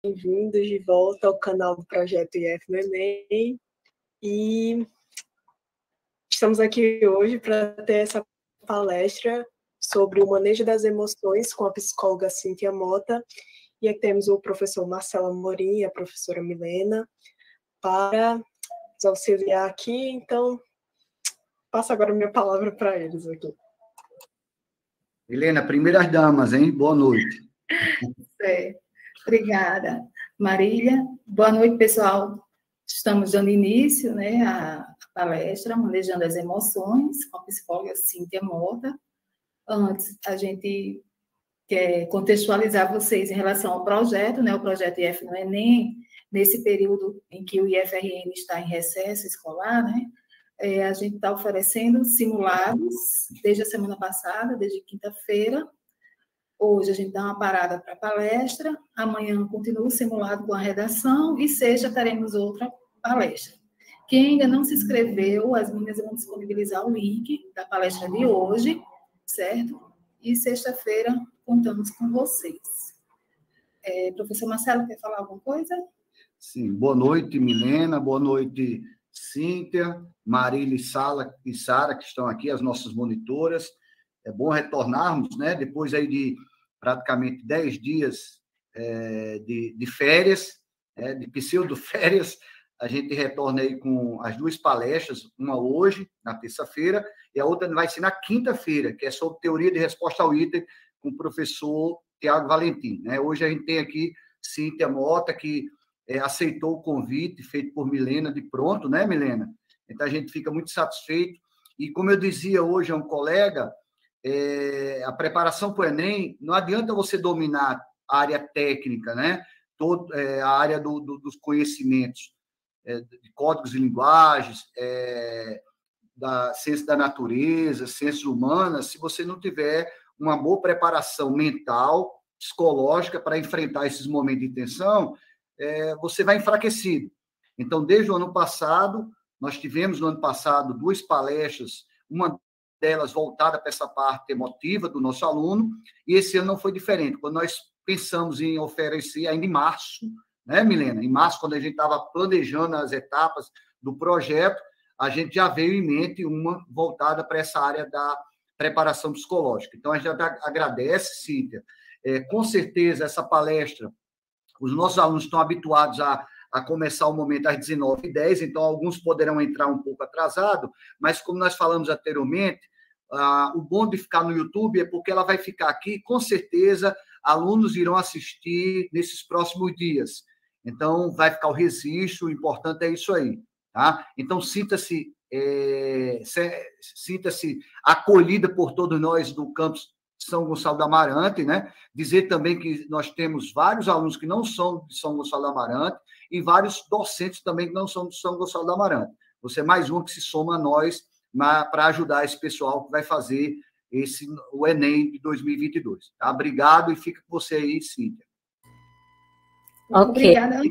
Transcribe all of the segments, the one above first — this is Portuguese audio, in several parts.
bem-vindos de volta ao canal do Projeto IF no Enem. E estamos aqui hoje para ter essa palestra sobre o manejo das emoções com a psicóloga Cíntia Mota. E aqui temos o professor Marcelo Amorim e a professora Milena para nos auxiliar aqui. Então, passo agora a minha palavra para eles aqui. Milena, primeiras damas, hein? Boa noite. Obrigada, Marília. Boa noite, pessoal. Estamos dando início, né, à palestra Manejando as Emoções, com a psicóloga Cíntia Mota. Antes, a gente quer contextualizar vocês em relação ao projeto, né, o projeto IF no Enem, nesse período em que o IFRN está em recesso escolar, né, a gente está oferecendo simulados desde a semana passada, desde quinta-feira. Hoje a gente dá uma parada para a palestra, amanhã continua o simulado com a redação e sexta teremos outra palestra. Quem ainda não se inscreveu, as meninas vão disponibilizar o link da palestra de hoje, certo? E sexta-feira contamos com vocês. Professor Marcelo, quer falar alguma coisa? Sim, boa noite, Milena, boa noite, Cíntia, Marília e Sara, que estão aqui, as nossas monitoras. É bom retornarmos, né? Depois aí de praticamente 10 dias de férias, de pseudo-férias, a gente retorna aí com as duas palestras, uma hoje, na terça-feira, e a outra vai ser na quinta-feira, que é sobre teoria de resposta ao item, com o professor Tiago Valentim, né? Hoje a gente tem aqui Cíntia Mota, que aceitou o convite feito por Milena de pronto, né, Milena? Então a gente fica muito satisfeito. E como eu dizia hoje a um colega, a preparação para o Enem, não adianta você dominar a área técnica, né? A área dos conhecimentos, de códigos e linguagens, da ciência da natureza, ciências humanas, se você não tiver uma boa preparação mental, psicológica, para enfrentar esses momentos de tensão, você vai enfraquecido. Então, desde o ano passado, nós tivemos no ano passado 2 palestras, uma delas voltada para essa parte emotiva do nosso aluno, e esse ano não foi diferente. Quando nós pensamos em oferecer, ainda em março, né, Milena? Em março, quando a gente estava planejando as etapas do projeto, a gente já veio em mente uma voltada para essa área da preparação psicológica. Então, a gente agradece, Cíntia. Com certeza, essa palestra, os nossos alunos estão habituados a começar o momento às 19h10, então alguns poderão entrar um pouco atrasado, mas como nós falamos anteriormente, o bom de ficar no YouTube é porque ela vai ficar aqui, com certeza, alunos irão assistir nesses próximos dias. Então, vai ficar o registro, o importante é isso aí, tá? Então, sinta-se acolhida por todos nós do campus São Gonçalo do Amarante, né? Dizer também que nós temos vários alunos que não são de São Gonçalo do Amarante e vários docentes também que não são de São Gonçalo do Amarante. Você é mais um que se soma a nós para ajudar esse pessoal que vai fazer o Enem de 2022. Tá? Obrigado e fica com você aí, Cíntia. Okay. Obrigada.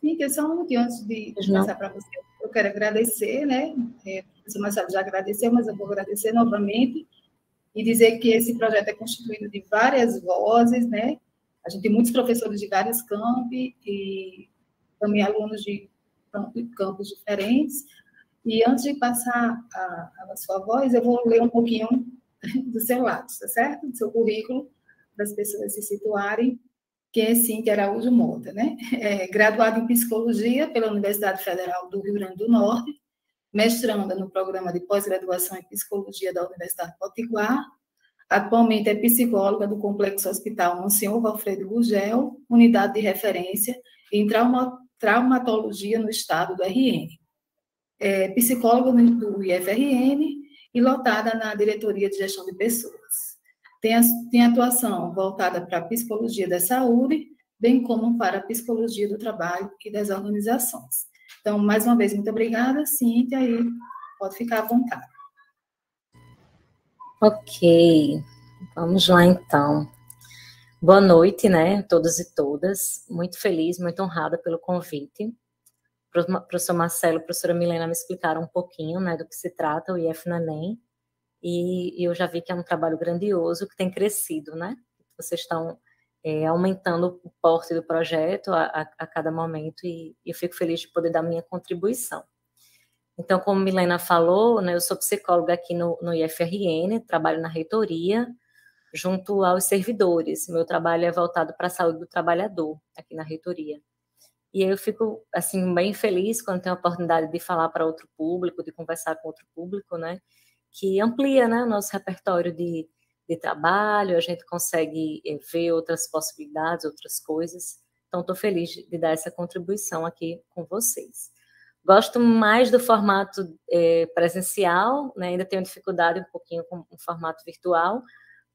Cíntia, só um minutinho antes de passar para você. Eu quero agradecer, né? O professor Marcelo já agradeceu, mas eu vou agradecer novamente e dizer que esse projeto é constituído de várias vozes, né? A gente tem muitos professores de vários campi e também alunos de campos diferentes. E antes de passar a sua voz, eu vou ler um pouquinho do seu lado, tá certo? Do seu currículo, para as pessoas se situarem. Quem é Cíntia Araújo Mota, né? Graduada em Psicologia pela Universidade Federal do Rio Grande do Norte, mestranda no programa de pós-graduação em Psicologia da Universidade Potiguar. Atualmente é psicóloga do Complexo Hospital Monsenhor Valfredo Gurgel, unidade de referência em traumatologia no estado do RN. É psicóloga do IFRN e lotada na Diretoria de Gestão de Pessoas. Tem atuação voltada para a psicologia da saúde, bem como para a psicologia do trabalho e das organizações. Então, mais uma vez, muito obrigada, Cíntia, e pode ficar à vontade. Ok, vamos lá, então. Boa noite, né, todos e todas. Muito feliz, muito honrada pelo convite. O professor Marcelo e a professora Milena me explicaram um pouquinho, né, do que se trata o IF no Enem, e eu já vi que é um trabalho grandioso que tem crescido, né? Vocês estão aumentando o porte do projeto a cada momento, e eu fico feliz de poder dar minha contribuição. Então, como Milena falou, né, eu sou psicóloga aqui no IFRN, trabalho na reitoria, junto aos servidores. Meu trabalho é voltado para a saúde do trabalhador, aqui na reitoria. E eu fico, assim, bem feliz quando tenho a oportunidade de falar para outro público, de conversar com outro público, né, que amplia, né, o nosso repertório de trabalho, a gente consegue ver outras possibilidades, outras coisas. Então, estou feliz de dar essa contribuição aqui com vocês. Gosto mais do formato presencial, né, ainda tenho dificuldade um pouquinho com o formato virtual,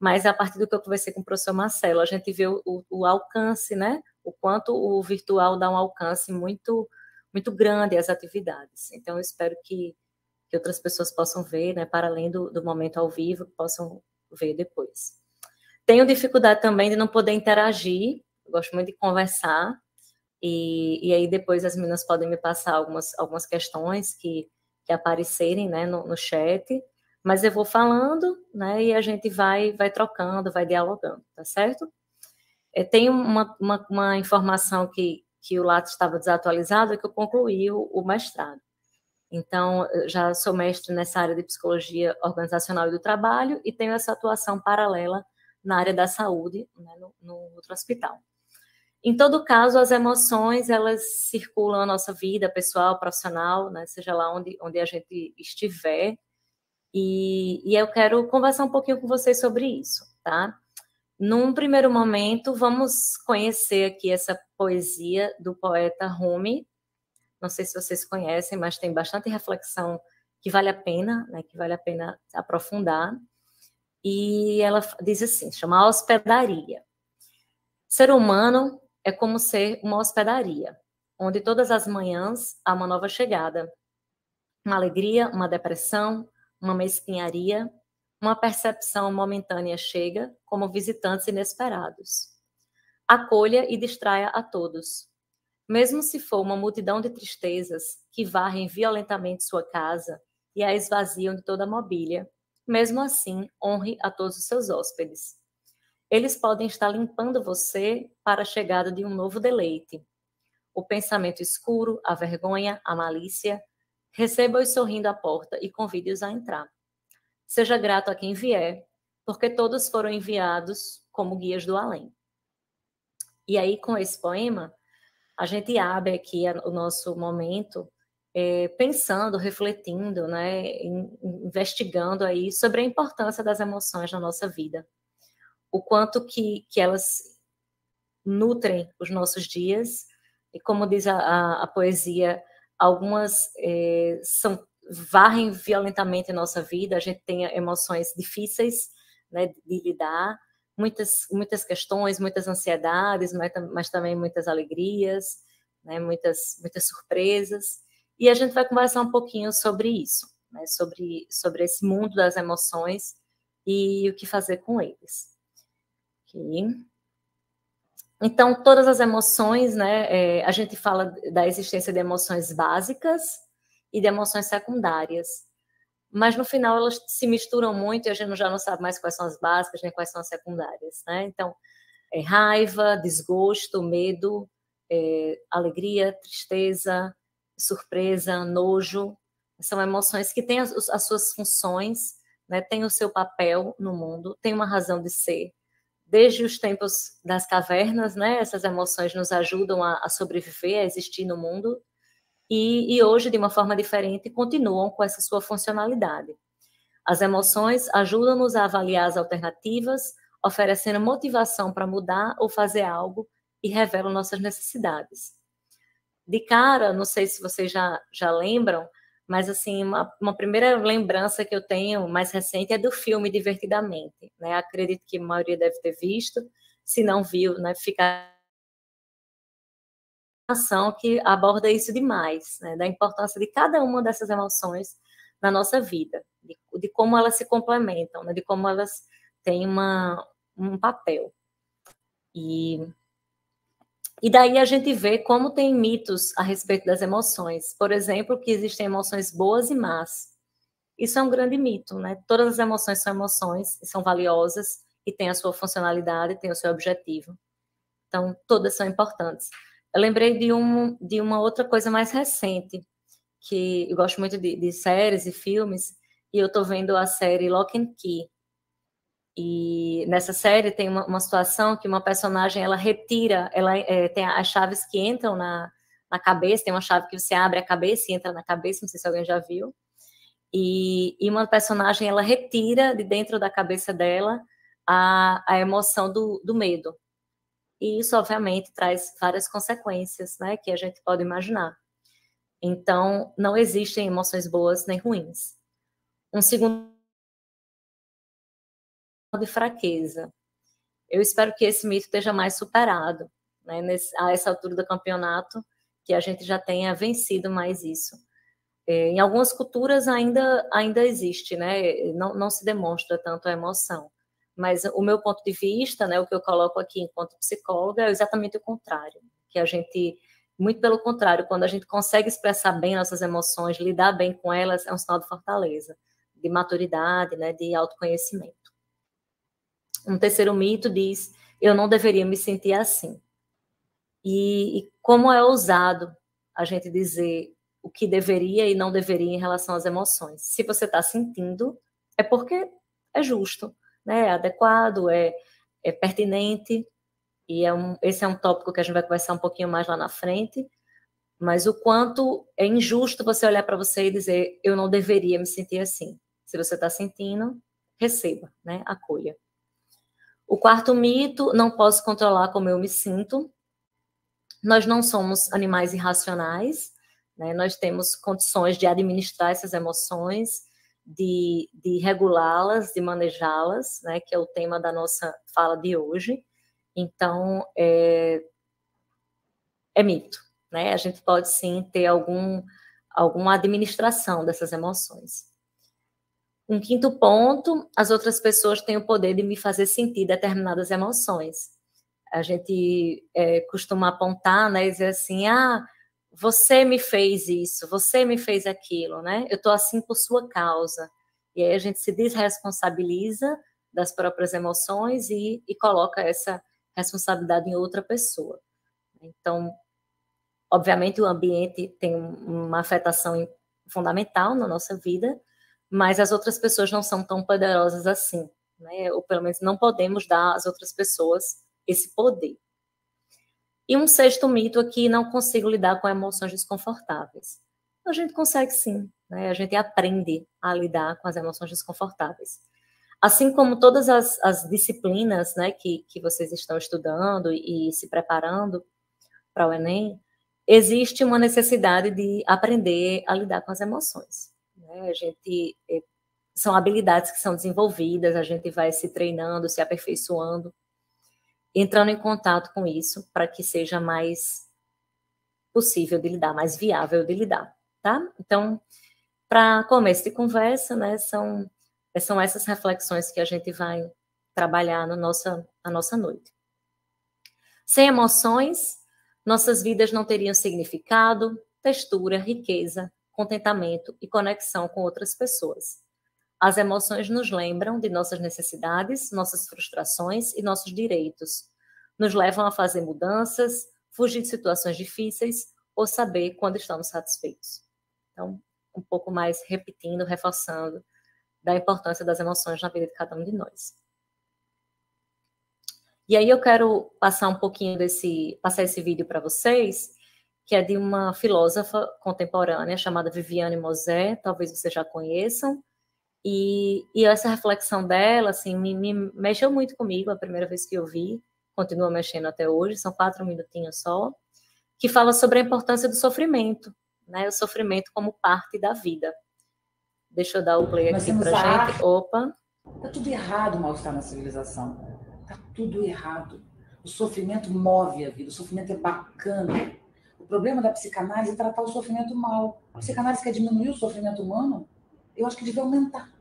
mas a partir do que eu conversei com o professor Marcelo, a gente vê o alcance, né? O quanto o virtual dá um alcance muito, muito grande às atividades. Então, eu espero que outras pessoas possam ver, né? Para além do momento ao vivo, possam ver depois. Tenho dificuldade também de não poder interagir, gosto muito de conversar, e aí depois as meninas podem me passar algumas questões que aparecerem, né, no chat, mas eu vou falando, né, e a gente vai trocando, vai dialogando, tá certo? Tem uma informação que o Lattes estava desatualizado, é que eu concluí o mestrado. Então, eu já sou mestre nessa área de psicologia organizacional e do trabalho e tenho essa atuação paralela na área da saúde, né, no outro hospital. Em todo caso, as emoções, elas circulam a nossa vida pessoal, profissional, né, seja lá onde a gente estiver, e eu quero conversar um pouquinho com vocês sobre isso, tá? Num primeiro momento, vamos conhecer aqui essa poesia do poeta Rumi. Não sei se vocês conhecem, mas tem bastante reflexão que vale a pena, né, que vale a pena aprofundar. E ela diz assim, chama A Hospedaria. Ser humano é como ser uma hospedaria, onde todas as manhãs há uma nova chegada. Uma alegria, uma depressão, uma mesquinharia, uma percepção momentânea chega como visitantes inesperados. Acolha e distraia a todos. Mesmo se for uma multidão de tristezas que varrem violentamente sua casa e a esvaziam de toda a mobília, mesmo assim, honre a todos os seus hóspedes. Eles podem estar limpando você para a chegada de um novo deleite. O pensamento escuro, a vergonha, a malícia, receba-os sorrindo à porta e convide-os a entrar. Seja grato a quem vier, porque todos foram enviados como guias do além. E aí, com esse poema, a gente abre aqui o nosso momento pensando, refletindo, né, investigando aí sobre a importância das emoções na nossa vida. O quanto que elas nutrem os nossos dias, e como diz a poesia, algumas varrem violentamente a nossa vida, a gente tem emoções difíceis, né, de lidar, muitas questões, muitas ansiedades, mas também muitas alegrias, né, muitas surpresas, e a gente vai conversar um pouquinho sobre isso, né, sobre esse mundo das emoções e o que fazer com eles. Okay. Então, todas as emoções, né, a gente fala da existência de emoções básicas e de emoções secundárias, mas no final elas se misturam muito e a gente já não sabe mais quais são as básicas nem quais são as secundárias, né? Então, raiva, desgosto, medo, alegria, tristeza, surpresa, nojo, são emoções que têm as suas funções, né, têm o seu papel no mundo, têm uma razão de ser. Desde os tempos das cavernas, né, essas emoções nos ajudam a sobreviver, a existir no mundo, e hoje, de uma forma diferente, continuam com essa sua funcionalidade. As emoções ajudam-nos a avaliar as alternativas, oferecendo motivação para mudar ou fazer algo e revelam nossas necessidades. De cara, não sei se vocês já lembram, mas assim, uma primeira lembrança que eu tenho mais recente é do filme Divertidamente, né? Acredito que a maioria deve ter visto, se não viu, né, fica a ação que aborda isso demais, né, da importância de cada uma dessas emoções na nossa vida, de como elas se complementam, né, de como elas têm um papel. E daí a gente vê como tem mitos a respeito das emoções. Por exemplo, que existem emoções boas e más. Isso é um grande mito, né? Todas as emoções são valiosas e têm a sua funcionalidade, têm o seu objetivo. Então, todas são importantes. Eu lembrei de uma outra coisa mais recente, que eu gosto muito de séries e filmes, e eu estou vendo a série Lock and Key. E nessa série tem uma situação que uma personagem, ela retira, tem as chaves que entram na cabeça, tem uma chave que você abre a cabeça e entra na cabeça, não sei se alguém já viu, e uma personagem, ela retira de dentro da cabeça dela a emoção do medo. E isso, obviamente, traz várias consequências, né, que a gente pode imaginar. Então, não existem emoções boas nem ruins. Um segundo de fraqueza. Eu espero que esse mito esteja mais superado, né, a essa altura do campeonato, que a gente já tenha vencido mais isso. Em algumas culturas ainda existe, né, não se demonstra tanto a emoção. Mas o meu ponto de vista, né, o que eu coloco aqui enquanto psicóloga, é exatamente o contrário. Que a gente, muito pelo contrário, quando a gente consegue expressar bem nossas emoções, lidar bem com elas, é um sinal de fortaleza, de maturidade, né, de autoconhecimento. Um terceiro mito diz, eu não deveria me sentir assim. E como é ousado a gente dizer o que deveria e não deveria em relação às emoções. Se você está sentindo, é porque é justo, né? É adequado, é pertinente, e esse é um tópico que a gente vai conversar um pouquinho mais lá na frente, mas o quanto é injusto você olhar para você e dizer, eu não deveria me sentir assim. Se você está sentindo, receba, né? Acolha. O quarto mito, não posso controlar como eu me sinto. Nós não somos animais irracionais, né? Nós temos condições de administrar essas emoções, de regulá-las, de manejá-las, né? Que é o tema da nossa fala de hoje. Então, é mito, né? A gente pode sim ter alguma administração dessas emoções. Um quinto ponto, as outras pessoas têm o poder de me fazer sentir determinadas emoções. A gente costuma apontar, né, e dizer assim, você me fez isso, você me fez aquilo, né? Eu estou assim por sua causa. E aí a gente se desresponsabiliza das próprias emoções e coloca essa responsabilidade em outra pessoa. Então, obviamente, o ambiente tem uma afetação fundamental na nossa vida, mas as outras pessoas não são tão poderosas assim, né? Ou pelo menos não podemos dar às outras pessoas esse poder. E um sexto mito aqui, não consigo lidar com emoções desconfortáveis. A gente consegue sim, né? A gente aprende a lidar com as emoções desconfortáveis. Assim como todas as disciplinas, né, que vocês estão estudando e se preparando para o Enem, existe uma necessidade de aprender a lidar com as emoções. Né? São habilidades que são desenvolvidas, a gente vai se treinando, se aperfeiçoando, entrando em contato com isso para que seja mais possível de lidar, mais viável de lidar, tá? Então, para começo de conversa, né, são essas reflexões que a gente vai trabalhar na nossa noite. Sem emoções, nossas vidas não teriam significado, textura, riqueza, contentamento e conexão com outras pessoas. As emoções nos lembram de nossas necessidades, nossas frustrações e nossos direitos. Nos levam a fazer mudanças, fugir de situações difíceis ou saber quando estamos satisfeitos. Então, um pouco mais repetindo, reforçando da importância das emoções na vida de cada um de nós. E aí eu quero passar um pouquinho passar esse vídeo para vocês, que é de uma filósofa contemporânea chamada Viviane Mosé, talvez vocês já conheçam, e essa reflexão dela, assim, me mexeu muito comigo a primeira vez que eu vi, continua mexendo até hoje, são 4 minutinhos só, que fala sobre a importância do sofrimento, né, o sofrimento como parte da vida. Deixa eu dar o play aqui pra gente. Opa! Tá tudo errado o mal-estar na civilização. Tá tudo errado. O sofrimento move a vida, o sofrimento é bacana. O problema da psicanálise é tratar o sofrimento mal. A psicanálise quer diminuir o sofrimento humano? Eu acho que devia aumentar.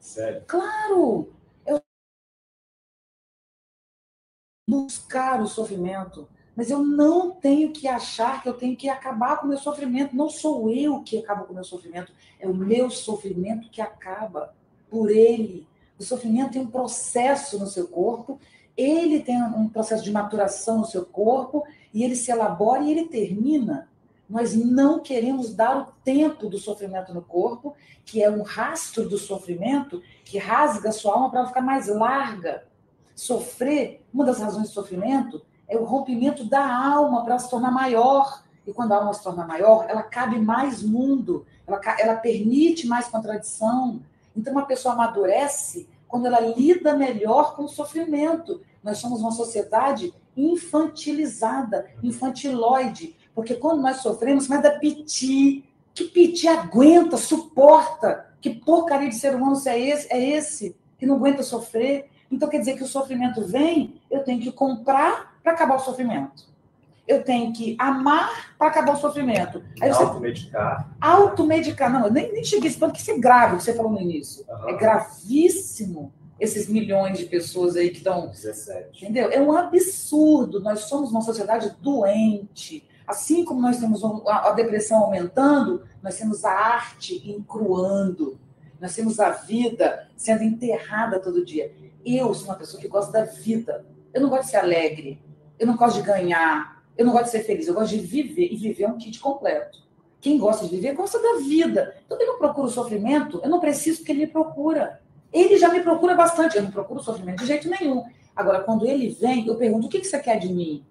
Sério? Claro! Eu buscar o sofrimento, mas eu não tenho que achar que eu tenho que acabar com o meu sofrimento. Não sou eu que acabo com o meu sofrimento, é o meu sofrimento que acaba por ele. O sofrimento tem um processo no seu corpo ele tem um processo de maturação no seu corpo, e ele se elabora e ele termina. Nós não queremos dar o tempo do sofrimento no corpo, que é um rastro do sofrimento que rasga a sua alma para ela ficar mais larga. Sofrer, uma das razões do sofrimento é o rompimento da alma para se tornar maior. E quando a alma se torna maior, ela cabe mais mundo, ela permite mais contradição. Então, uma pessoa amadurece quando ela lida melhor com o sofrimento. Nós somos uma sociedade infantilizada, infantiloide, porque quando nós sofremos, mas da piti, que piti aguenta, suporta, que porcaria de ser humano é esse que não aguenta sofrer. Então, quer dizer que o sofrimento vem, eu tenho que comprar para acabar o sofrimento. Eu tenho que amar para acabar o sofrimento. Aí você... Automedicar. Automedicar. Não, eu nem cheguei a esse ponto, que isso é grave, o que você falou no início. Uhum. É gravíssimo esses milhões de pessoas aí que estão... 17. Entendeu? É um absurdo. Nós somos uma sociedade doente. Assim como nós temos a depressão aumentando, nós temos a arte encruando. Nós temos a vida sendo enterrada todo dia. Eu sou uma pessoa que gosta da vida. Eu não gosto de ser alegre. Eu não gosto de ganhar. Eu não gosto de ser feliz, eu gosto de viver, e viver é um kit completo. Quem gosta de viver, gosta da vida. Então, ele não procura o sofrimento, eu não preciso que ele me procura. Ele já me procura bastante, eu não procuro o sofrimento de jeito nenhum. Agora, quando ele vem, eu pergunto, o que você quer de mim?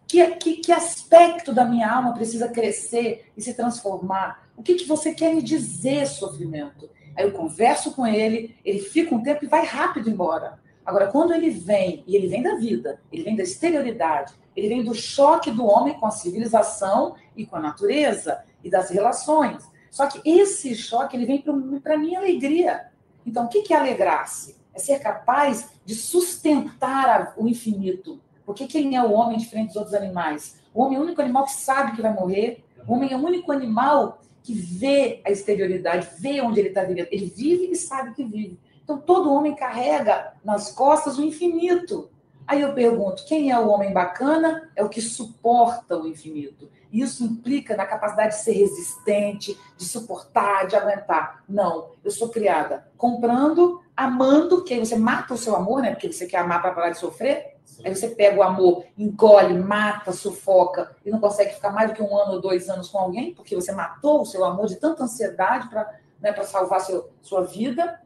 Que aspecto da minha alma precisa crescer e se transformar? O que você quer me dizer, sofrimento? Aí eu converso com ele fica um tempo e vai rápido embora. Agora, quando ele vem, e ele vem da vida, ele vem da exterioridade, ele vem do choque do homem com a civilização e com a natureza e das relações. Só que esse choque, ele vem para a minha alegria. Então, o que é alegrar-se? É ser capaz de sustentar o infinito. Porque quem é o homem diferente dos outros animais? O homem é o único animal que sabe que vai morrer. O homem é o único animal que vê a exterioridade, vê onde ele está vivendo. Ele vive e sabe que vive. Então, todo homem carrega nas costas o infinito. Aí eu pergunto, quem é o homem bacana? É o que suporta o infinito. Isso implica na capacidade de ser resistente, de suportar, de aguentar. Não, eu sou criada comprando, amando, que aí você mata o seu amor, né? Porque você quer amar para parar de sofrer. Sim. Aí você pega o amor, engole, mata, sufoca e não consegue ficar mais do que 1 ano ou 2 anos com alguém, porque você matou o seu amor de tanta ansiedade para salvar sua vida.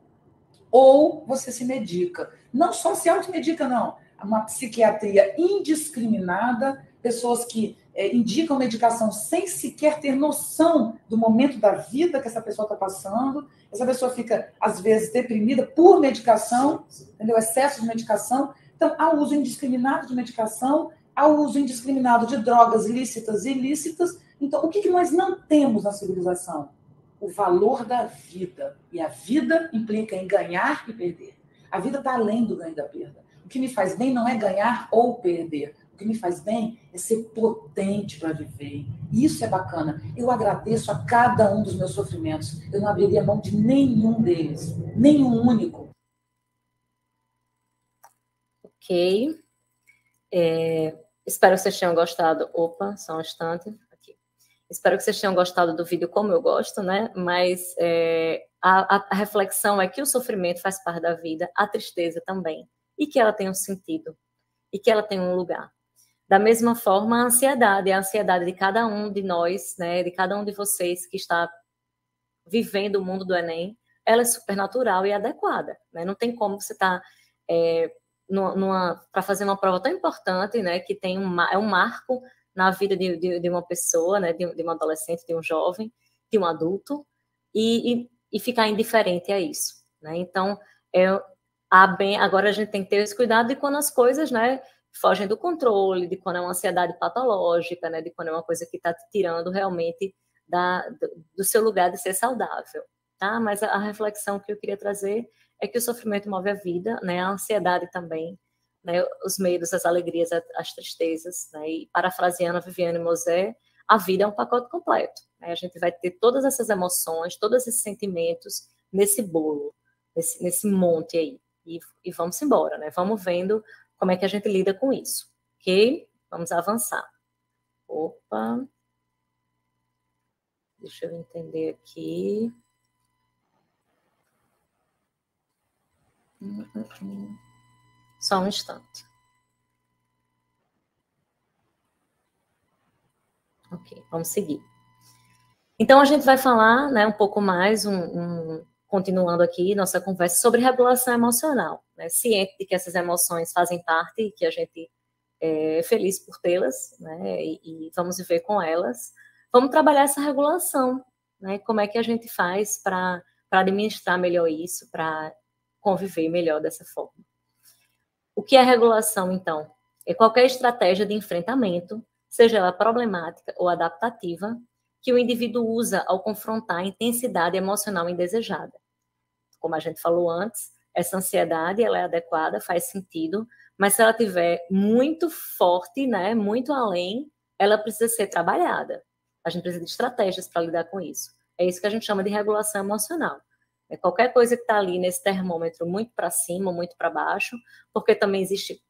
Ou você se medica. Não só se automedica, não. Uma psiquiatria indiscriminada, pessoas que indicam medicação sem sequer ter noção do momento da vida que essa pessoa está passando. Essa pessoa fica, às vezes, deprimida por medicação, entendeu? Excesso de medicação. Então, há o uso indiscriminado de medicação, há o uso indiscriminado de drogas lícitas e ilícitas. Então, o que nós não temos na civilização? O valor da vida. E a vida implica em ganhar e perder. A vida está além do ganho e da perda. O que me faz bem não é ganhar ou perder. O que me faz bem é ser potente para viver. E isso é bacana. Eu agradeço a cada um dos meus sofrimentos. Eu não abriria mão de nenhum deles. Nenhum único. Ok. Espero que vocês tenham gostado. Opa, só um instante. Espero que vocês tenham gostado do vídeo como eu gosto, né? Mas a reflexão é que o sofrimento faz parte da vida, a tristeza também. E que ela tem um sentido. E que ela tem um lugar. Da mesma forma, a ansiedade de cada um de nós, né? De cada um de vocês que está vivendo o mundo do Enem, ela é supernatural e adequada, né? Não tem como você estar... para fazer uma prova tão importante, né? Que tem é um marco na vida de uma pessoa, né, de um adolescente, de um jovem, de um adulto, e ficar indiferente a isso. Né? Então, agora a gente tem que ter esse cuidado de quando as coisas, né, fogem do controle, de quando é uma ansiedade patológica, né, de quando é uma coisa que está te tirando realmente do seu lugar de ser saudável. Tá? Mas a reflexão que eu queria trazer é que o sofrimento move a vida, né, a ansiedade também, né, os medos, as alegrias, as tristezas, né, e parafraseando a Viviane Mosé, a vida é um pacote completo, né, a gente vai ter todas essas emoções, todos esses sentimentos nesse bolo, nesse monte aí, e vamos embora, né, vamos vendo como é que a gente lida com isso, ok? Vamos avançar. Opa, deixa eu entender aqui. Só um instante. Ok, vamos seguir. Então, a gente vai falar, né, um pouco mais, continuando aqui nossa conversa sobre regulação emocional, né, ciente de que essas emoções fazem parte e que a gente é feliz por tê-las, né, e vamos viver com elas. Vamos trabalhar essa regulação, né, como é que a gente faz para administrar melhor isso, para conviver melhor dessa forma. O que é regulação, então? É qualquer estratégia de enfrentamento, seja ela problemática ou adaptativa, que o indivíduo usa ao confrontar a intensidade emocional indesejada. Como a gente falou antes, essa ansiedade ela é adequada, faz sentido, mas se ela estiver muito forte, né, muito além, ela precisa ser trabalhada. A gente precisa de estratégias para lidar com isso. É isso que a gente chama de regulação emocional. É qualquer coisa que está ali nesse termômetro muito para cima, muito para baixo, porque também existe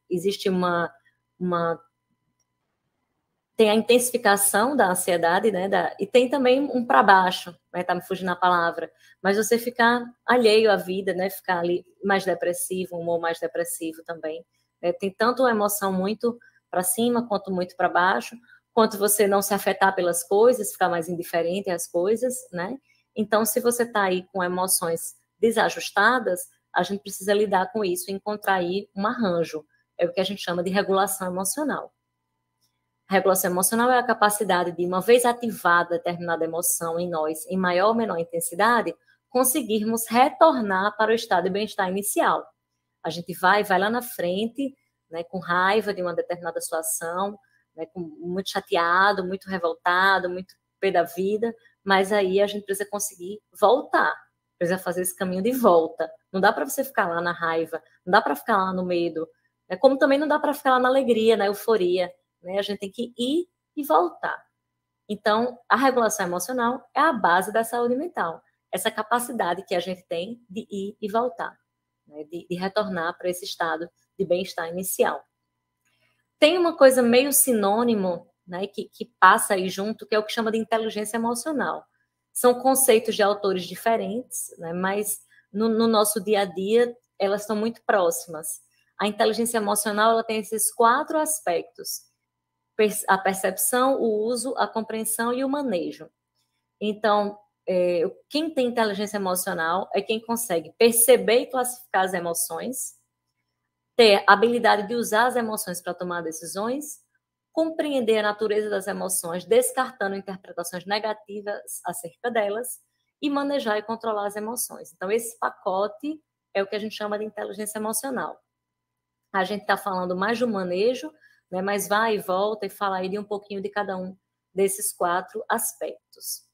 tem a intensificação da ansiedade, né? E tem também um para baixo, né? Tá me fugindo a palavra, mas você ficar alheio à vida, né? Ficar ali mais depressivo, um humor mais depressivo também. Né? Tem tanto a emoção muito para cima, quanto muito para baixo, quanto você não se afetar pelas coisas, ficar mais indiferente às coisas, né? Então, se você está aí com emoções desajustadas, a gente precisa lidar com isso e encontrar aí um arranjo. É o que a gente chama de regulação emocional. A regulação emocional é a capacidade de, uma vez ativada determinada emoção em nós, em maior ou menor intensidade, conseguirmos retornar para o estado de bem-estar inicial. A gente vai lá na frente, né, com raiva de uma determinada situação, né, muito chateado, muito revoltado, muito pé da vida, mas aí a gente precisa conseguir voltar, precisa fazer esse caminho de volta. Não dá para você ficar lá na raiva, não dá para ficar lá no medo, né, como também não dá para ficar lá na alegria, na euforia. Né? A gente tem que ir e voltar. Então, a regulação emocional é a base da saúde mental. Essa capacidade que a gente tem de ir e voltar, né? de retornar para esse estado de bem-estar inicial. Tem uma coisa meio sinônimo, né, que passa aí junto, que é o que chama de inteligência emocional. São conceitos de autores diferentes, né, mas no nosso dia a dia elas estão muito próximas. A inteligência emocional ela tem esses 4 aspectos: a percepção, o uso, a compreensão e o manejo. Então, quem tem inteligência emocional é quem consegue perceber e classificar as emoções, ter a habilidade de usar as emoções para tomar decisões, compreender a natureza das emoções, descartando interpretações negativas acerca delas, e manejar e controlar as emoções. Então, esse pacote é o que a gente chama de inteligência emocional. A gente está falando mais do manejo, né, mas vai e volta e fala aí de um pouquinho de cada um desses 4 aspectos.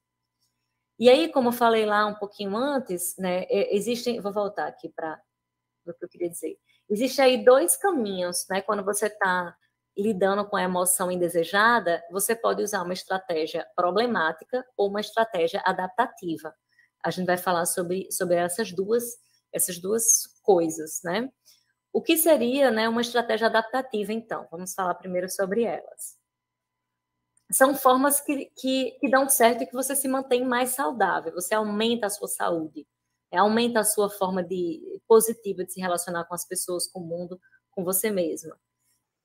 E aí, como eu falei lá um pouquinho antes, né, vou voltar aqui para o que eu queria dizer. Existem aí 2 caminhos, né, quando você está lidando com a emoção indesejada, você pode usar uma estratégia problemática ou uma estratégia adaptativa. A gente vai falar sobre essas duas coisas, né? O que seria, né, uma estratégia adaptativa, então? Vamos falar primeiro sobre elas. São formas que dão certo e que você se mantém mais saudável, você aumenta a sua saúde, aumenta a sua forma positiva de se relacionar com as pessoas, com o mundo, com você mesma.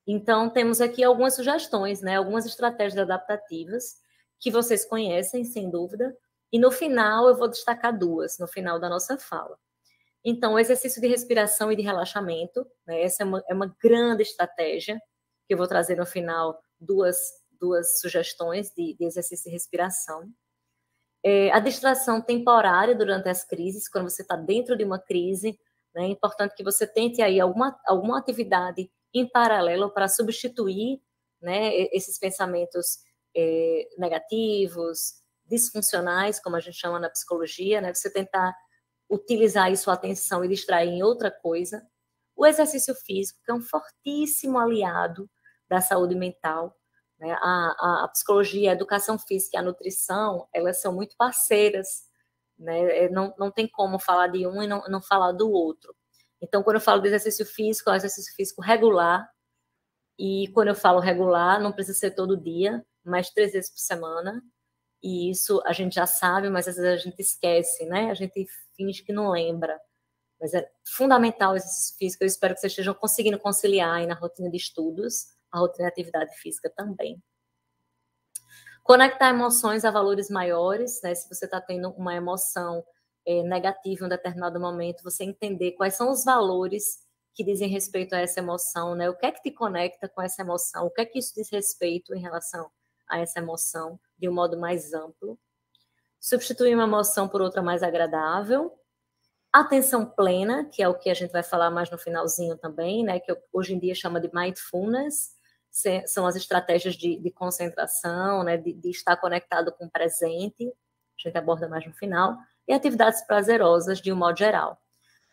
Então, temos aqui algumas sugestões, né, algumas estratégias adaptativas que vocês conhecem, sem dúvida, e no final eu vou destacar 2, no final da nossa fala. Então, o exercício de respiração e de relaxamento, né, essa é uma grande estratégia, que eu vou trazer no final 2 sugestões de exercício de respiração. A distração temporária durante as crises, quando você está dentro de uma crise, né, é importante que você tente aí alguma atividade em paralelo para substituir, né, esses pensamentos negativos, disfuncionais, como a gente chama na psicologia, né, você tentar utilizar aí sua atenção e distrair em outra coisa. O exercício físico, que é um fortíssimo aliado da saúde mental, né? A psicologia, a educação física e a nutrição, elas são muito parceiras, né? Não tem como falar de um e não falar do outro. Então, quando eu falo de exercício físico, é um exercício físico regular, e quando eu falo regular, não precisa ser todo dia, mas 3 vezes por semana. E isso a gente já sabe, mas às vezes a gente esquece, né? A gente finge que não lembra. Mas é fundamental o exercício físico. Eu espero que vocês estejam conseguindo conciliar aí na rotina de estudos, a rotina de atividade física também. Conectar emoções a valores maiores, né? Se você está tendo uma emoção negativa em um determinado momento, você entender quais são os valores que dizem respeito a essa emoção, né? O que é que te conecta com essa emoção? O que é que isso diz respeito em relação a essa emoção, de um modo mais amplo? Substituir uma emoção por outra mais agradável. Atenção plena, que é o que a gente vai falar mais no finalzinho também, né? Que hoje em dia chama de mindfulness. São as estratégias de concentração, né? De estar conectado com o presente. A gente aborda mais no final. E atividades prazerosas, de um modo geral.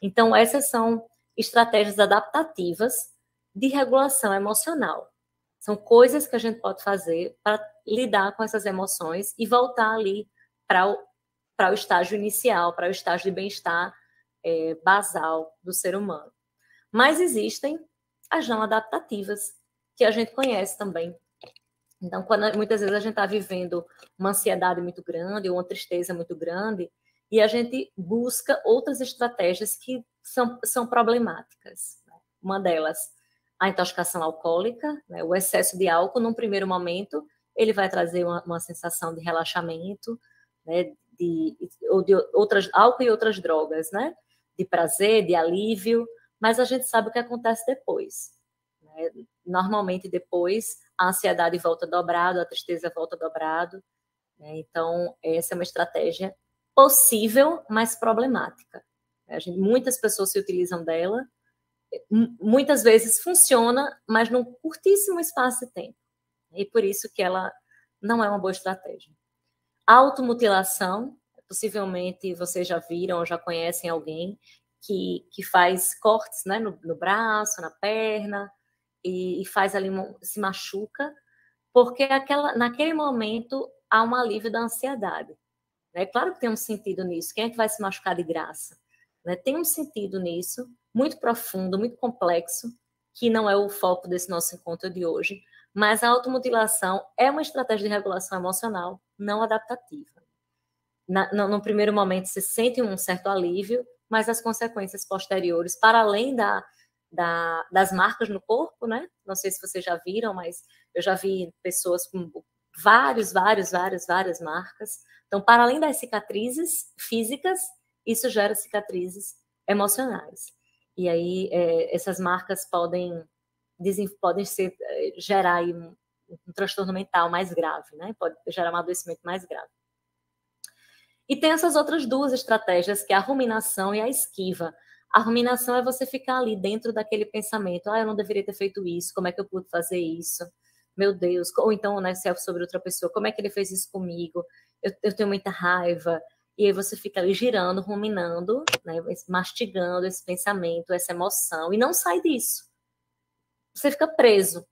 Então, essas são estratégias adaptativas de regulação emocional. São coisas que a gente pode fazer para lidar com essas emoções e voltar ali para o estágio inicial, para o estágio de bem-estar basal do ser humano. Mas existem as não adaptativas, que a gente conhece também. Então, muitas vezes a gente está vivendo uma ansiedade muito grande, ou uma tristeza muito grande, e a gente busca outras estratégias que são problemáticas. Uma delas, a intoxicação alcoólica, né? O excesso de álcool, num primeiro momento, ele vai trazer uma sensação de relaxamento, né? Ou de álcool e outras drogas, né? De prazer, de alívio, mas a gente sabe o que acontece depois. Né? Normalmente, depois, a ansiedade volta dobrado, a tristeza volta dobrado. Né? Então, essa é uma estratégia possível, mas problemática. Muitas pessoas se utilizam dela, muitas vezes funciona, mas num curtíssimo espaço de tempo. E por isso que ela não é uma boa estratégia. Automutilação, possivelmente vocês já viram ou já conhecem alguém que faz cortes, né, no braço, na perna, e faz ali, se machuca, porque naquele momento há um alívio da ansiedade. É claro que tem um sentido nisso. Quem é que vai se machucar de graça? Né? Tem um sentido nisso, muito profundo, muito complexo, que não é o foco desse nosso encontro de hoje, mas a automutilação é uma estratégia de regulação emocional não adaptativa. No primeiro momento, você sente um certo alívio, mas as consequências posteriores, para além das marcas no corpo, né? Não sei se vocês já viram, mas eu já vi pessoas com várias marcas. Então, para além das cicatrizes físicas, isso gera cicatrizes emocionais. E aí, essas marcas podem gerar aí um transtorno mental mais grave, né? Pode gerar um adoecimento mais grave. E tem essas outras duas estratégias, que é a ruminação e a esquiva. A ruminação é você ficar ali dentro daquele pensamento, eu não deveria ter feito isso, como é que eu pude fazer isso? Meu Deus, ou então, né, se é sobre outra pessoa, como é que ele fez isso comigo? Eu tenho muita raiva. E aí você fica ali girando, ruminando, né, mastigando esse pensamento, essa emoção, e não sai disso. Você fica preso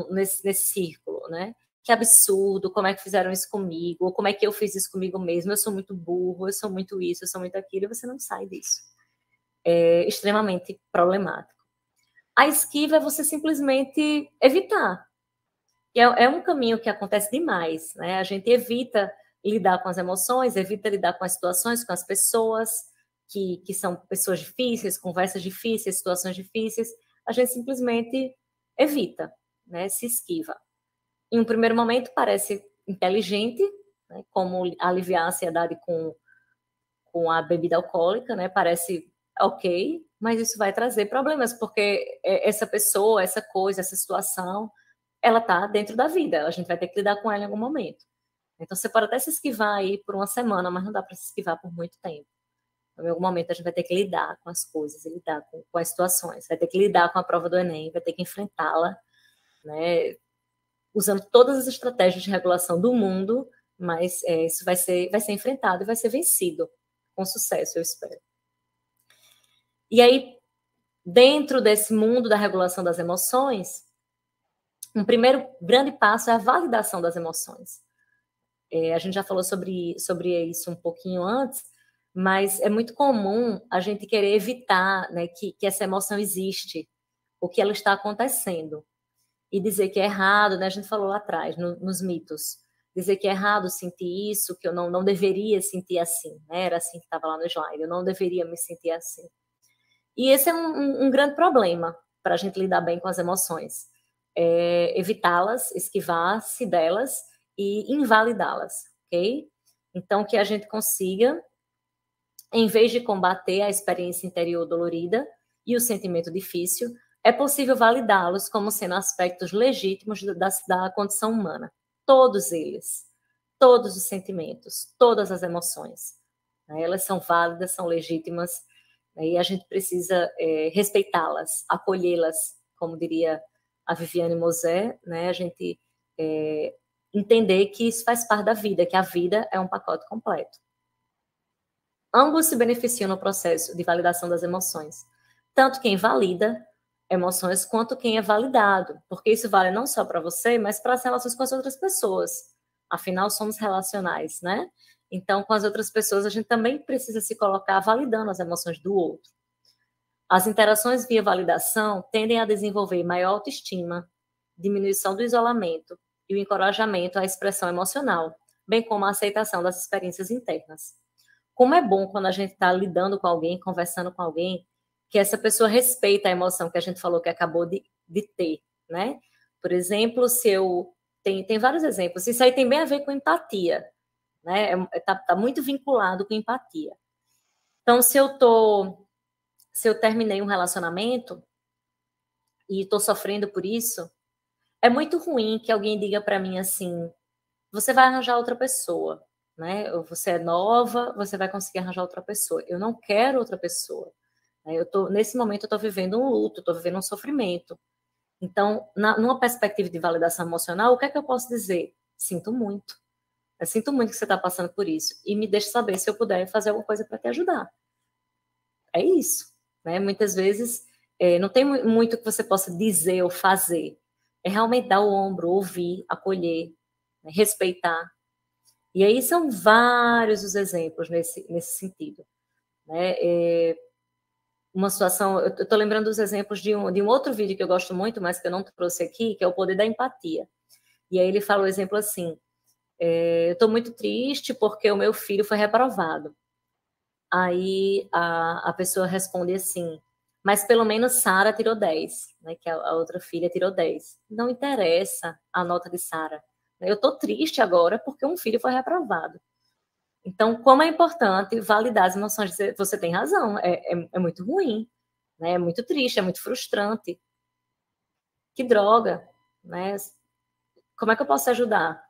nesse círculo, né? Que absurdo, como é que fizeram isso comigo? Ou como é que eu fiz isso comigo mesmo? Eu sou muito burro, eu sou muito isso, eu sou muito aquilo, e você não sai disso. É extremamente problemático. A esquiva é você simplesmente evitar. É um caminho que acontece demais, né? A gente evita lidar com as emoções, evita lidar com as situações, com as pessoas que são pessoas difíceis, conversas difíceis, situações difíceis. A gente simplesmente evita, né? Se esquiva. Em um primeiro momento parece inteligente, né? Como aliviar a ansiedade com a bebida alcoólica, né? Parece ok, mas isso vai trazer problemas, porque essa pessoa, essa coisa, essa situação, ela está dentro da vida, a gente vai ter que lidar com ela em algum momento. Então, você pode até se esquivar aí por uma semana, mas não dá para se esquivar por muito tempo. Em algum momento, a gente vai ter que lidar com as coisas, lidar com as situações, vai ter que lidar com a prova do Enem, vai ter que enfrentá-la, né? Usando todas as estratégias de regulação do mundo, mas isso vai ser enfrentado e vai ser vencido com sucesso, eu espero. E aí, dentro desse mundo da regulação das emoções, um primeiro grande passo é a validação das emoções. A gente já falou sobre isso um pouquinho antes, mas é muito comum a gente querer evitar, né, que essa emoção existe, o que ela está acontecendo, e dizer que é errado, né? A gente falou lá atrás, nos mitos, dizer que é errado sentir isso, que eu não deveria sentir assim, né? Era assim que estava lá no slide, eu não deveria me sentir assim. E esse é um grande problema para a gente lidar bem com as emoções. Evitá-las, esquivar-se delas e invalidá-las, ok? Então, que a gente consiga, em vez de combater a experiência interior dolorida e o sentimento difícil, é possível validá-los como sendo aspectos legítimos da condição humana. Todos eles, todos os sentimentos, todas as emoções. Elas são válidas, são legítimas, e a gente precisa respeitá-las, acolhê-las, como diria a Viviane Mosé, né? A gente entender que isso faz parte da vida, que a vida é um pacote completo. Ambos se beneficiam no processo de validação das emoções, tanto quem valida emoções quanto quem é validado, porque isso vale não só para você, mas para as relações com as outras pessoas. Afinal, somos relacionais, né? Então, com as outras pessoas, a gente também precisa se colocar validando as emoções do outro. As interações via validação tendem a desenvolver maior autoestima, diminuição do isolamento e o encorajamento à expressão emocional, bem como a aceitação das experiências internas. Como é bom quando a gente está lidando com alguém, conversando com alguém, que essa pessoa respeita a emoção que a gente falou que acabou de ter, né? Por exemplo, se eu... Tem vários exemplos. Isso aí tem bem a ver com empatia, né? Tá muito vinculado com empatia. Então, se eu terminei um relacionamento e estou sofrendo por isso, é muito ruim que alguém diga para mim assim, você vai arranjar outra pessoa, né? Ou você é nova, você vai conseguir arranjar outra pessoa. Eu não quero outra pessoa. Nesse momento, eu estou vivendo um luto, estou vivendo um sofrimento. Então, numa perspectiva de validação emocional, o que é que eu posso dizer? Sinto muito. Eu sinto muito que você está passando por isso. E me deixe saber se eu puder fazer alguma coisa para te ajudar. É isso. Né? Muitas vezes, não tem muito que você possa dizer ou fazer. É realmente dar o ombro, ouvir, acolher, né? Respeitar. E aí são vários os exemplos nesse sentido. Né? Uma situação, eu estou lembrando dos exemplos de um outro vídeo que eu gosto muito, mas que eu não trouxe aqui, que é o poder da empatia. E aí ele fala o exemplo assim, eu estou muito triste porque o meu filho foi reprovado. Aí a pessoa responde assim, mas pelo menos Sara tirou 10, né, que a outra filha tirou 10. Não interessa a nota de Sara. Eu estou triste agora porque um filho foi reprovado. Então, como é importante validar as emoções, você tem razão, é muito ruim, né? É muito triste, é muito frustrante. Que droga, né? Como é que eu posso ajudar?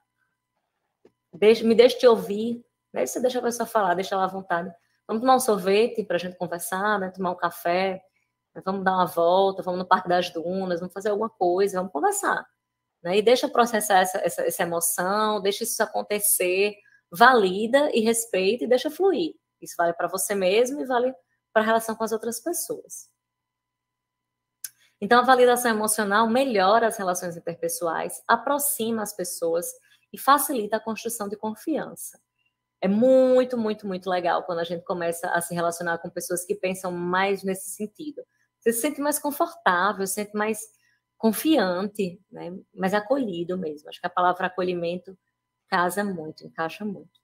Me deixe te ouvir, né? Você deixa a pessoa falar, deixa ela à vontade. Vamos tomar um sorvete para a gente conversar, né? Tomar um café, vamos dar uma volta, vamos no Parque das Dunas, vamos fazer alguma coisa, vamos conversar. Né? E deixa processar essa emoção, deixa isso acontecer, valida e respeita e deixa fluir. Isso vale para você mesmo e vale para a relação com as outras pessoas. Então, a validação emocional melhora as relações interpessoais, aproxima as pessoas e facilita a construção de confiança. É muito, muito, muito legal quando a gente começa a se relacionar com pessoas que pensam mais nesse sentido. Você se sente mais confortável, se sente mais confiante, né? Mais acolhido mesmo. Acho que a palavra acolhimento casa muito, encaixa muito.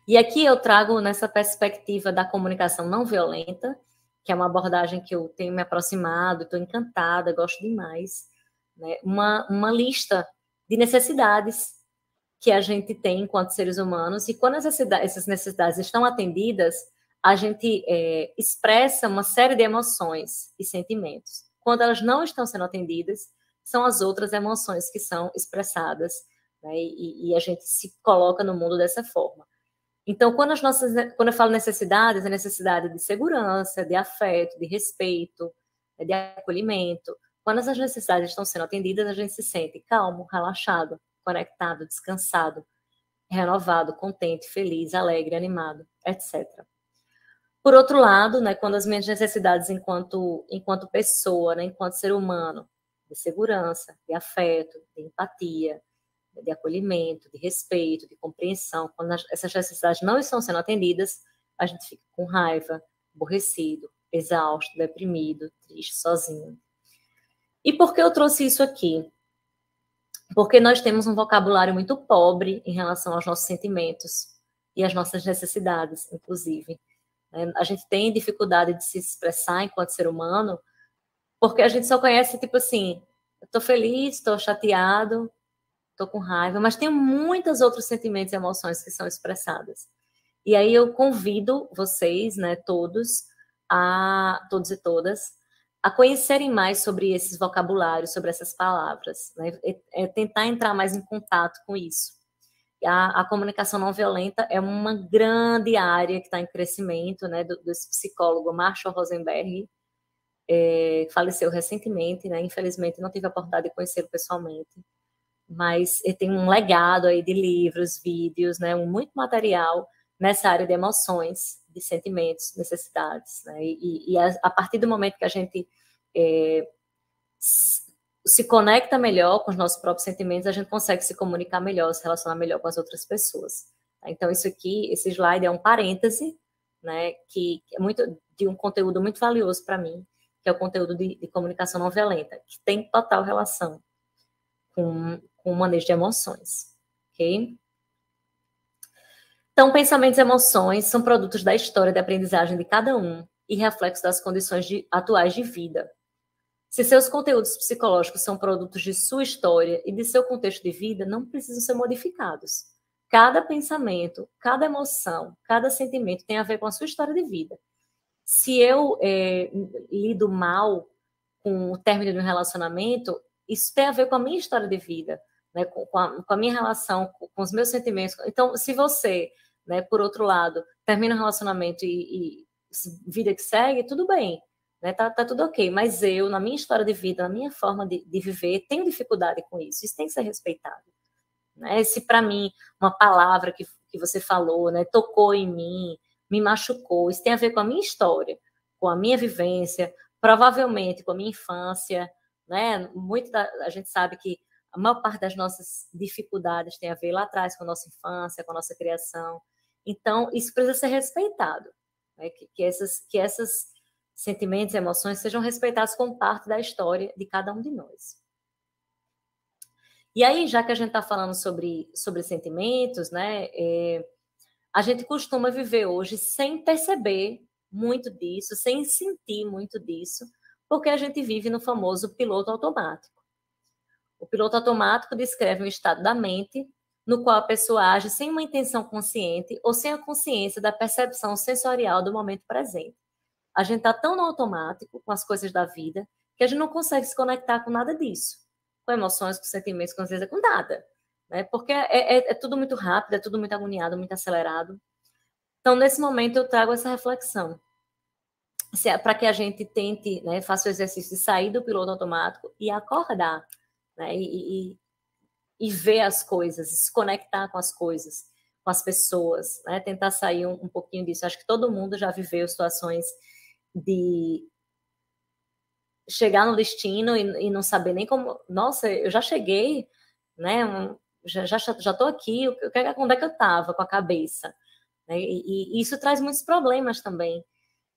E aqui eu trago nessa perspectiva da comunicação não violenta, que é uma abordagem que eu tenho me aproximado, estou encantada, gosto demais, né? Uma lista de necessidades que a gente tem enquanto seres humanos, e quando essas necessidades estão atendidas, a gente expressa uma série de emoções e sentimentos. Quando elas não estão sendo atendidas, são as outras emoções que são expressadas, né? E a gente se coloca no mundo dessa forma. Então, quando eu falo necessidades, é necessidade de segurança, de afeto, de respeito, de acolhimento. Quando essas necessidades estão sendo atendidas, a gente se sente calmo, relaxado, conectado, descansado, renovado, contente, feliz, alegre, animado, etc. Por outro lado, né, quando as minhas necessidades enquanto pessoa, né, enquanto ser humano, de segurança, de afeto, de empatia, de acolhimento, de respeito, de compreensão, quando essas necessidades não estão sendo atendidas, a gente fica com raiva, aborrecido, exausto, deprimido, triste, sozinho. E por que eu trouxe isso aqui? Porque nós temos um vocabulário muito pobre em relação aos nossos sentimentos e às nossas necessidades, inclusive. né? A gente tem dificuldade de se expressar enquanto ser humano, porque a gente só conhece, tipo assim, eu tô feliz, tô chateado, tô com raiva, mas tem muitos outros sentimentos e emoções que são expressadas. E aí eu convido vocês, né, todos e todas, a conhecerem mais sobre esses vocabulários, sobre essas palavras, né? Tentar entrar mais em contato com isso. A comunicação não violenta é uma grande área que está em crescimento, né, desse psicólogo Marshall Rosenberg, faleceu recentemente, né? Infelizmente não tive a oportunidade de conhecê-lo pessoalmente, mas ele tem um legado aí de livros, vídeos, né? Muito material nessa área de emoções, de sentimentos, necessidades, né? E a partir do momento que a gente se conecta melhor com os nossos próprios sentimentos, a gente consegue se comunicar melhor, se relacionar melhor com as outras pessoas. Então, isso aqui, esse slide é um parêntese, né? Que é de um conteúdo muito valioso para mim, que é o conteúdo de comunicação não violenta, que tem total relação com o manejo de emoções, ok? Então, pensamentos e emoções são produtos da história de aprendizagem de cada um e reflexos das condições atuais de vida. Se seus conteúdos psicológicos são produtos de sua história e de seu contexto de vida, não precisam ser modificados. Cada pensamento, cada emoção, cada sentimento tem a ver com a sua história de vida. Se eu lido mal com o término de um relacionamento, isso tem a ver com a minha história de vida, né? com a minha relação, com os meus sentimentos. Então, se você, né, por outro lado, termina um relacionamento e vida que segue, tudo bem, né? Tá tudo ok. Mas eu, na minha história de vida, na minha forma de viver, tenho dificuldade com isso. Isso tem que ser respeitado. Né? Se para mim uma palavra que você falou, né, tocou em mim, me machucou, isso tem a ver com a minha história, com a minha vivência, provavelmente com a minha infância, né? A gente sabe que a maior parte das nossas dificuldades tem a ver lá atrás com a nossa infância, com a nossa criação. Então, isso precisa ser respeitado, né? Que esses sentimentos e emoções sejam respeitados como parte da história de cada um de nós. E aí, já que a gente está falando sobre sentimentos, né, a gente costuma viver hoje sem perceber muito disso, sem sentir muito disso, porque a gente vive no famoso piloto automático. O piloto automático descreve um estado da mente no qual a pessoa age sem uma intenção consciente ou sem a consciência da percepção sensorial do momento presente. A gente está tão no automático com as coisas da vida que a gente não consegue se conectar com nada disso. Com emoções, com sentimentos, com certeza, com nada. Né? Porque é tudo muito rápido, é tudo muito agoniado, muito acelerado. Então, nesse momento, eu trago essa reflexão. Para que a gente tente, né, faça o exercício de sair do piloto automático e acordar, né, e ver as coisas, se conectar com as coisas, com as pessoas, né, tentar sair um pouquinho disso. Acho que todo mundo já viveu situações de chegar no destino e não saber nem como... Nossa, eu já cheguei, né, já estou aqui, onde é que eu estava com a cabeça? Né? E isso traz muitos problemas também.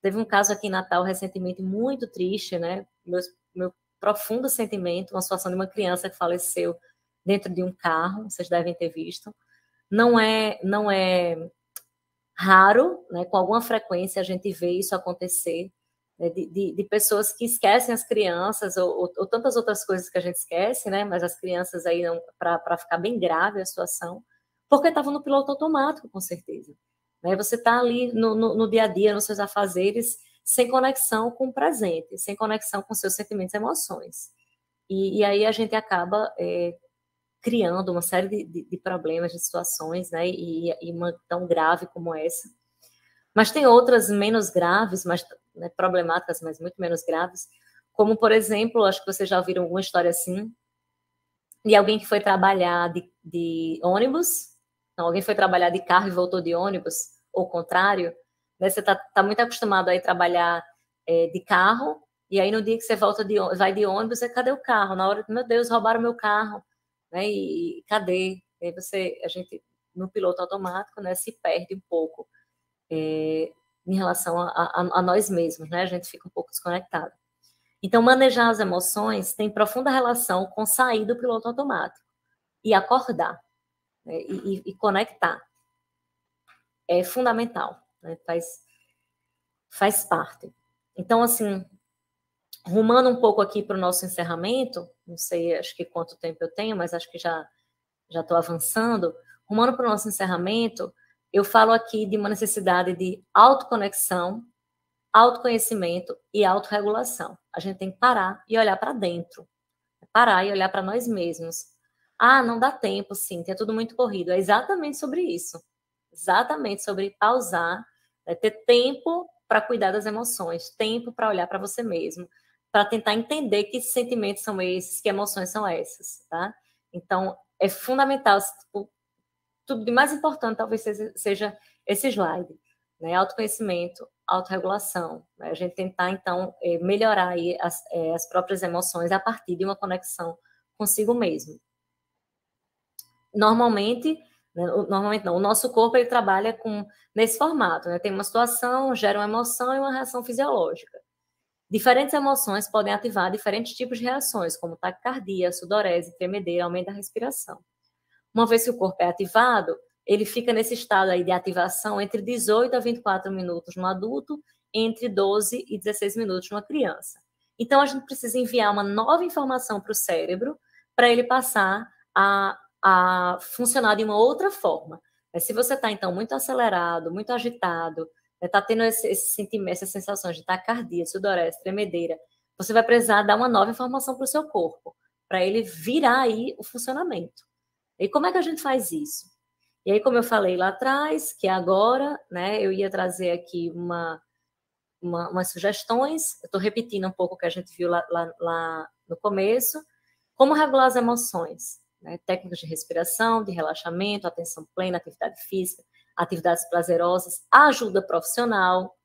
Teve um caso aqui em Natal recentemente muito triste, né? Meu profundo sentimento, uma situação de uma criança que faleceu dentro de um carro, vocês devem ter visto. Não é raro, né? Com alguma frequência a gente vê isso acontecer, né? De pessoas que esquecem as crianças ou tantas outras coisas que a gente esquece, né? Mas as crianças aí, para ficar bem grave a situação, porque estavam no piloto automático, com certeza. Né? Você está ali no dia a dia, nos seus afazeres, sem conexão com o presente, sem conexão com seus sentimentos e emoções. E aí a gente acaba criando uma série de problemas, de situações, né? E uma tão grave como essa. Mas tem outras menos graves, né, problemáticas, mas muito menos graves, como, por exemplo, acho que vocês já ouviram alguma história assim, de alguém que foi trabalhar de ônibus. Então, alguém foi trabalhar de carro e voltou de ônibus, ou o contrário, né? Você tá muito acostumado a ir trabalhar de carro, e aí no dia que você vai de ônibus, cadê o carro? Na hora, meu Deus, roubaram meu carro, né? E cadê? E aí a gente, no piloto automático, né, se perde um pouco em relação a nós mesmos, né? A gente fica um pouco desconectado. Então, manejar as emoções tem profunda relação com sair do piloto automático e acordar, né? E conectar. É fundamental, né? faz parte. Então, assim, rumando um pouco aqui para o nosso encerramento, não sei, acho que quanto tempo eu tenho, mas acho que já estou avançando. Rumando para o nosso encerramento, eu falo aqui de uma necessidade de autoconexão, autoconhecimento e autorregulação. A gente tem que parar e olhar para dentro. Parar e olhar para nós mesmos. Ah, não dá tempo, sim, é tudo muito corrido. É exatamente sobre isso. Exatamente sobre pausar, né, ter tempo para cuidar das emoções, tempo para olhar para você mesmo, para tentar entender que sentimentos são esses, que emoções são essas, tá? Então, é fundamental, tudo de mais importante talvez seja esse slide, né? Autoconhecimento, autorregulação, né? A gente tentar, então, melhorar aí as próprias emoções a partir de uma conexão consigo mesmo. Normalmente não, o nosso corpo ele trabalha nesse formato, né? Tem uma situação, gera uma emoção e uma reação fisiológica. Diferentes emoções podem ativar diferentes tipos de reações, como taquicardia, sudorese, tremedeira, aumento da respiração. Uma vez que o corpo é ativado, ele fica nesse estado aí de ativação entre 18 a 24 minutos no adulto, entre 12 e 16 minutos numa criança. Então, a gente precisa enviar uma nova informação para o cérebro para ele passar a funcionar de uma outra forma. Se você está, então, muito acelerado, muito agitado, está tendo esse sentimento, essas sensações de taquicardia, sudorese, tremedeira, você vai precisar dar uma nova informação para o seu corpo, para ele virar aí o funcionamento. E como é que a gente faz isso? E aí, como eu falei lá atrás, que agora, né, eu ia trazer aqui umas sugestões, eu estou repetindo um pouco o que a gente viu lá no começo, como regular as emoções, né? Técnicas de respiração, de relaxamento, atenção plena, atividade física, atividades prazerosas, ajuda profissional,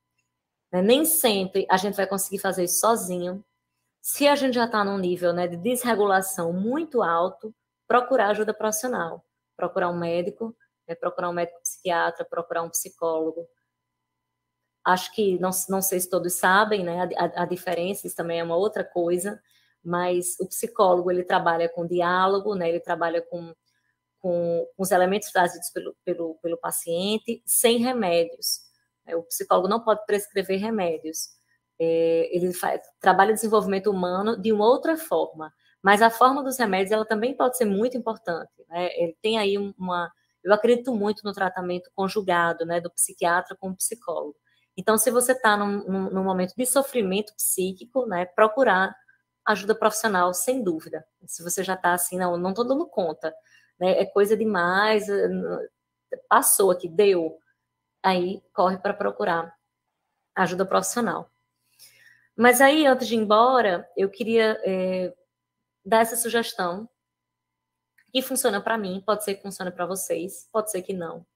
né? Nem sempre a gente vai conseguir fazer isso sozinho. Se a gente já está num nível, né, de desregulação muito alto, procurar ajuda profissional, procurar um médico, né, procurar um médico psiquiatra, procurar um psicólogo. Acho que, não sei se todos sabem, né, a diferença, isso também é uma outra coisa, mas o psicólogo, ele trabalha com diálogo, né, ele trabalha com os elementos trazidos pelo paciente, sem remédios. O psicólogo não pode prescrever remédios. Ele trabalha desenvolvimento humano de uma outra forma, mas a forma dos remédios, ela também pode ser muito importante, né? Ele tem aí eu acredito muito no tratamento conjugado, né, do psiquiatra com o psicólogo. Então, se você está num momento de sofrimento psíquico, né, procurar ajuda profissional, sem dúvida. Se você já está assim, não estou dando conta, né, é coisa demais, passou aqui, deu, aí corre para procurar ajuda profissional. Mas aí, antes de ir embora, eu queria dar essa sugestão que funciona para mim, pode ser que funcione para vocês, pode ser que não.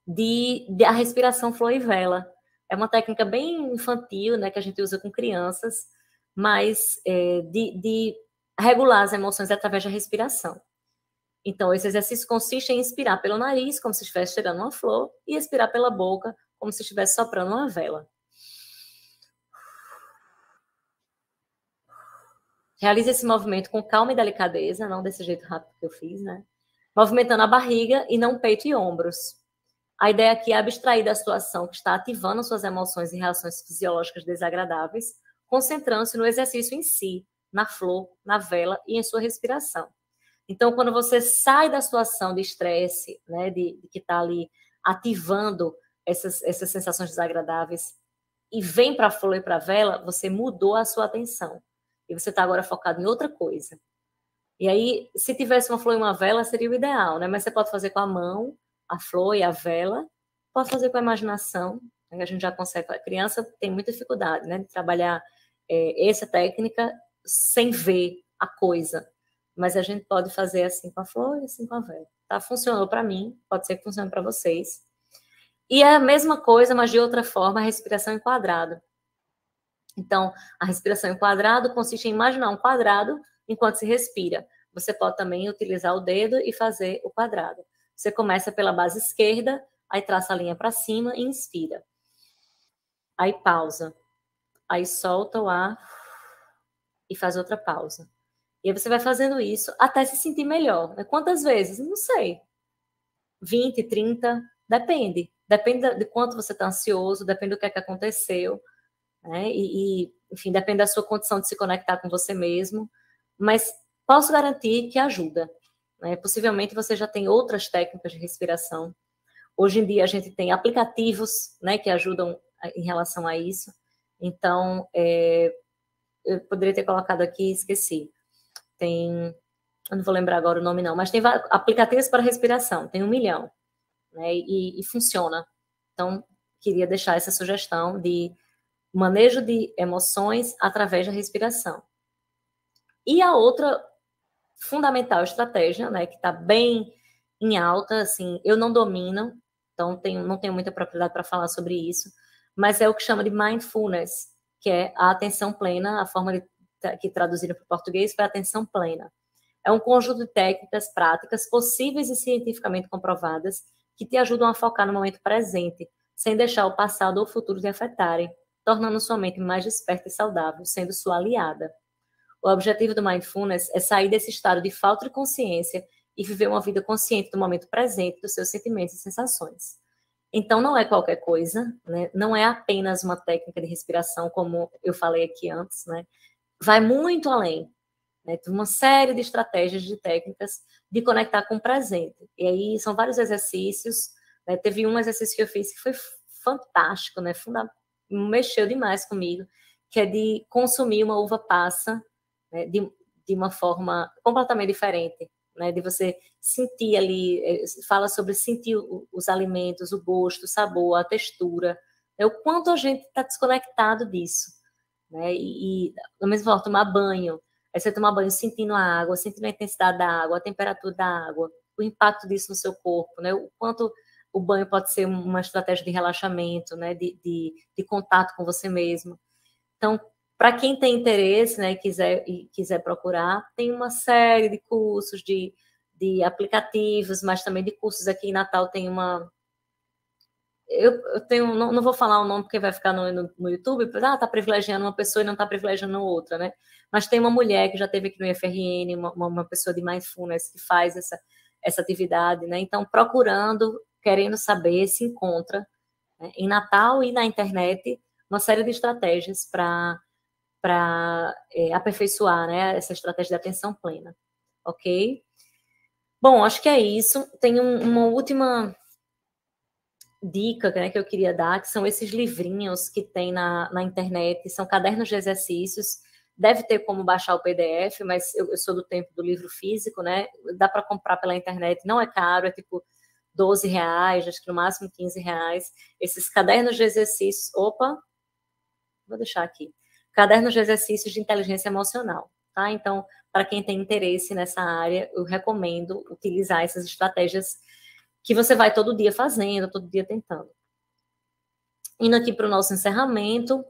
De a respiração flor e vela. É uma técnica bem infantil, né, que a gente usa com crianças, mas de regular as emoções através da respiração. Então, esse exercício consiste em inspirar pelo nariz, como se estivesse cheirando uma flor, e expirar pela boca, como se estivesse soprando uma vela. Realize esse movimento com calma e delicadeza, não desse jeito rápido que eu fiz, né? Movimentando a barriga e não peito e ombros. A ideia aqui é abstrair da situação que está ativando suas emoções e reações fisiológicas desagradáveis, concentrando-se no exercício em si, na flor, na vela e em sua respiração. Então, quando você sai da situação de estresse, né, de que está ali ativando essas sensações desagradáveis e vem para a flor e para a vela, você mudou a sua atenção. E você está agora focado em outra coisa. E aí, se tivesse uma flor e uma vela, seria o ideal, né? Mas você pode fazer com a mão, a flor e a vela, pode fazer com a imaginação, né? A gente já consegue. A criança tem muita dificuldade, né, de trabalhar essa técnica sem ver a coisa. Mas a gente pode fazer assim com a flor e assim com a vela. Tá? Funcionou para mim, pode ser que funcione para vocês. E é a mesma coisa, mas de outra forma, a respiração em quadrado. Então, a respiração em quadrado consiste em imaginar um quadrado enquanto se respira. Você pode também utilizar o dedo e fazer o quadrado. Você começa pela base esquerda, aí traça a linha para cima e inspira. Aí pausa. Aí solta o ar e faz outra pausa. E aí você vai fazendo isso até se sentir melhor. Quantas vezes? Não sei. 20, 30, depende. Depende de quanto você está ansioso, depende do que é que aconteceu, né? Enfim, depende da sua condição de se conectar com você mesmo, mas posso garantir que ajuda, né? Possivelmente você já tem outras técnicas de respiração. Hoje em dia a gente tem aplicativos, né, que ajudam em relação a isso. Então, eu poderia ter colocado aqui, esqueci. Eu não vou lembrar agora o nome não, mas tem aplicativos para respiração, tem 1 milhão, né, e funciona. Então, queria deixar essa sugestão de manejo de emoções através da respiração. E a outra fundamental estratégia, né, que está bem em alta, assim, eu não domino, então não tenho muita propriedade para falar sobre isso, mas é o que chama de mindfulness, que é a atenção plena, a forma que traduziram para o português foi atenção plena. É um conjunto de técnicas práticas possíveis e cientificamente comprovadas que te ajudam a focar no momento presente, sem deixar o passado ou o futuro te afetarem, tornando sua mente mais desperta e saudável, sendo sua aliada. O objetivo do mindfulness é sair desse estado de falta de consciência e viver uma vida consciente do momento presente, dos seus sentimentos e sensações. Então, não é qualquer coisa, né? Não é apenas uma técnica de respiração, como eu falei aqui antes, né? Vai muito além, né? Tem uma série de estratégias, de técnicas de conectar com o presente. E aí são vários exercícios, né? Teve um exercício que eu fiz que foi fantástico, né? Mexeu demais comigo, que é de consumir uma uva passa, né? de uma forma completamente diferente, né? De você sentir ali, fala sobre sentir os alimentos, o gosto, o sabor, a textura, né? O quanto a gente está desconectado disso, né? E ao mesmo tempo, tomar banho, aí você tomar banho sentindo a água, sentindo a intensidade da água, a temperatura da água, o impacto disso no seu corpo, né? O quanto o banho pode ser uma estratégia de relaxamento, né? De contato com você mesmo. Então, para quem tem interesse, né, e quiser procurar, tem uma série de cursos, de aplicativos, mas também de cursos. Aqui em Natal tem uma... Eu tenho, não vou falar o nome porque vai ficar no YouTube, tá privilegiando uma pessoa e não tá privilegiando outra, né? Mas tem uma mulher que já teve aqui no IFRN, uma pessoa de mindfulness que faz essa atividade, né? Então, procurando, querendo saber, se encontra, né, em Natal e na internet, uma série de estratégias para aperfeiçoar, né, essa estratégia de atenção plena, ok? Bom, acho que é isso. Tem uma última dica, né, que eu queria dar, que são esses livrinhos que tem na internet, são cadernos de exercícios. Deve ter como baixar o PDF, mas eu sou do tempo do livro físico, né? Dá para comprar pela internet, não é caro, é tipo R$12, acho que no máximo R$15. Esses cadernos de exercícios, vou deixar aqui. Cadernos de exercícios de inteligência emocional, tá? Então, para quem tem interesse nessa área, eu recomendo utilizar essas estratégias que você vai todo dia fazendo, todo dia tentando. Indo aqui para o nosso encerramento,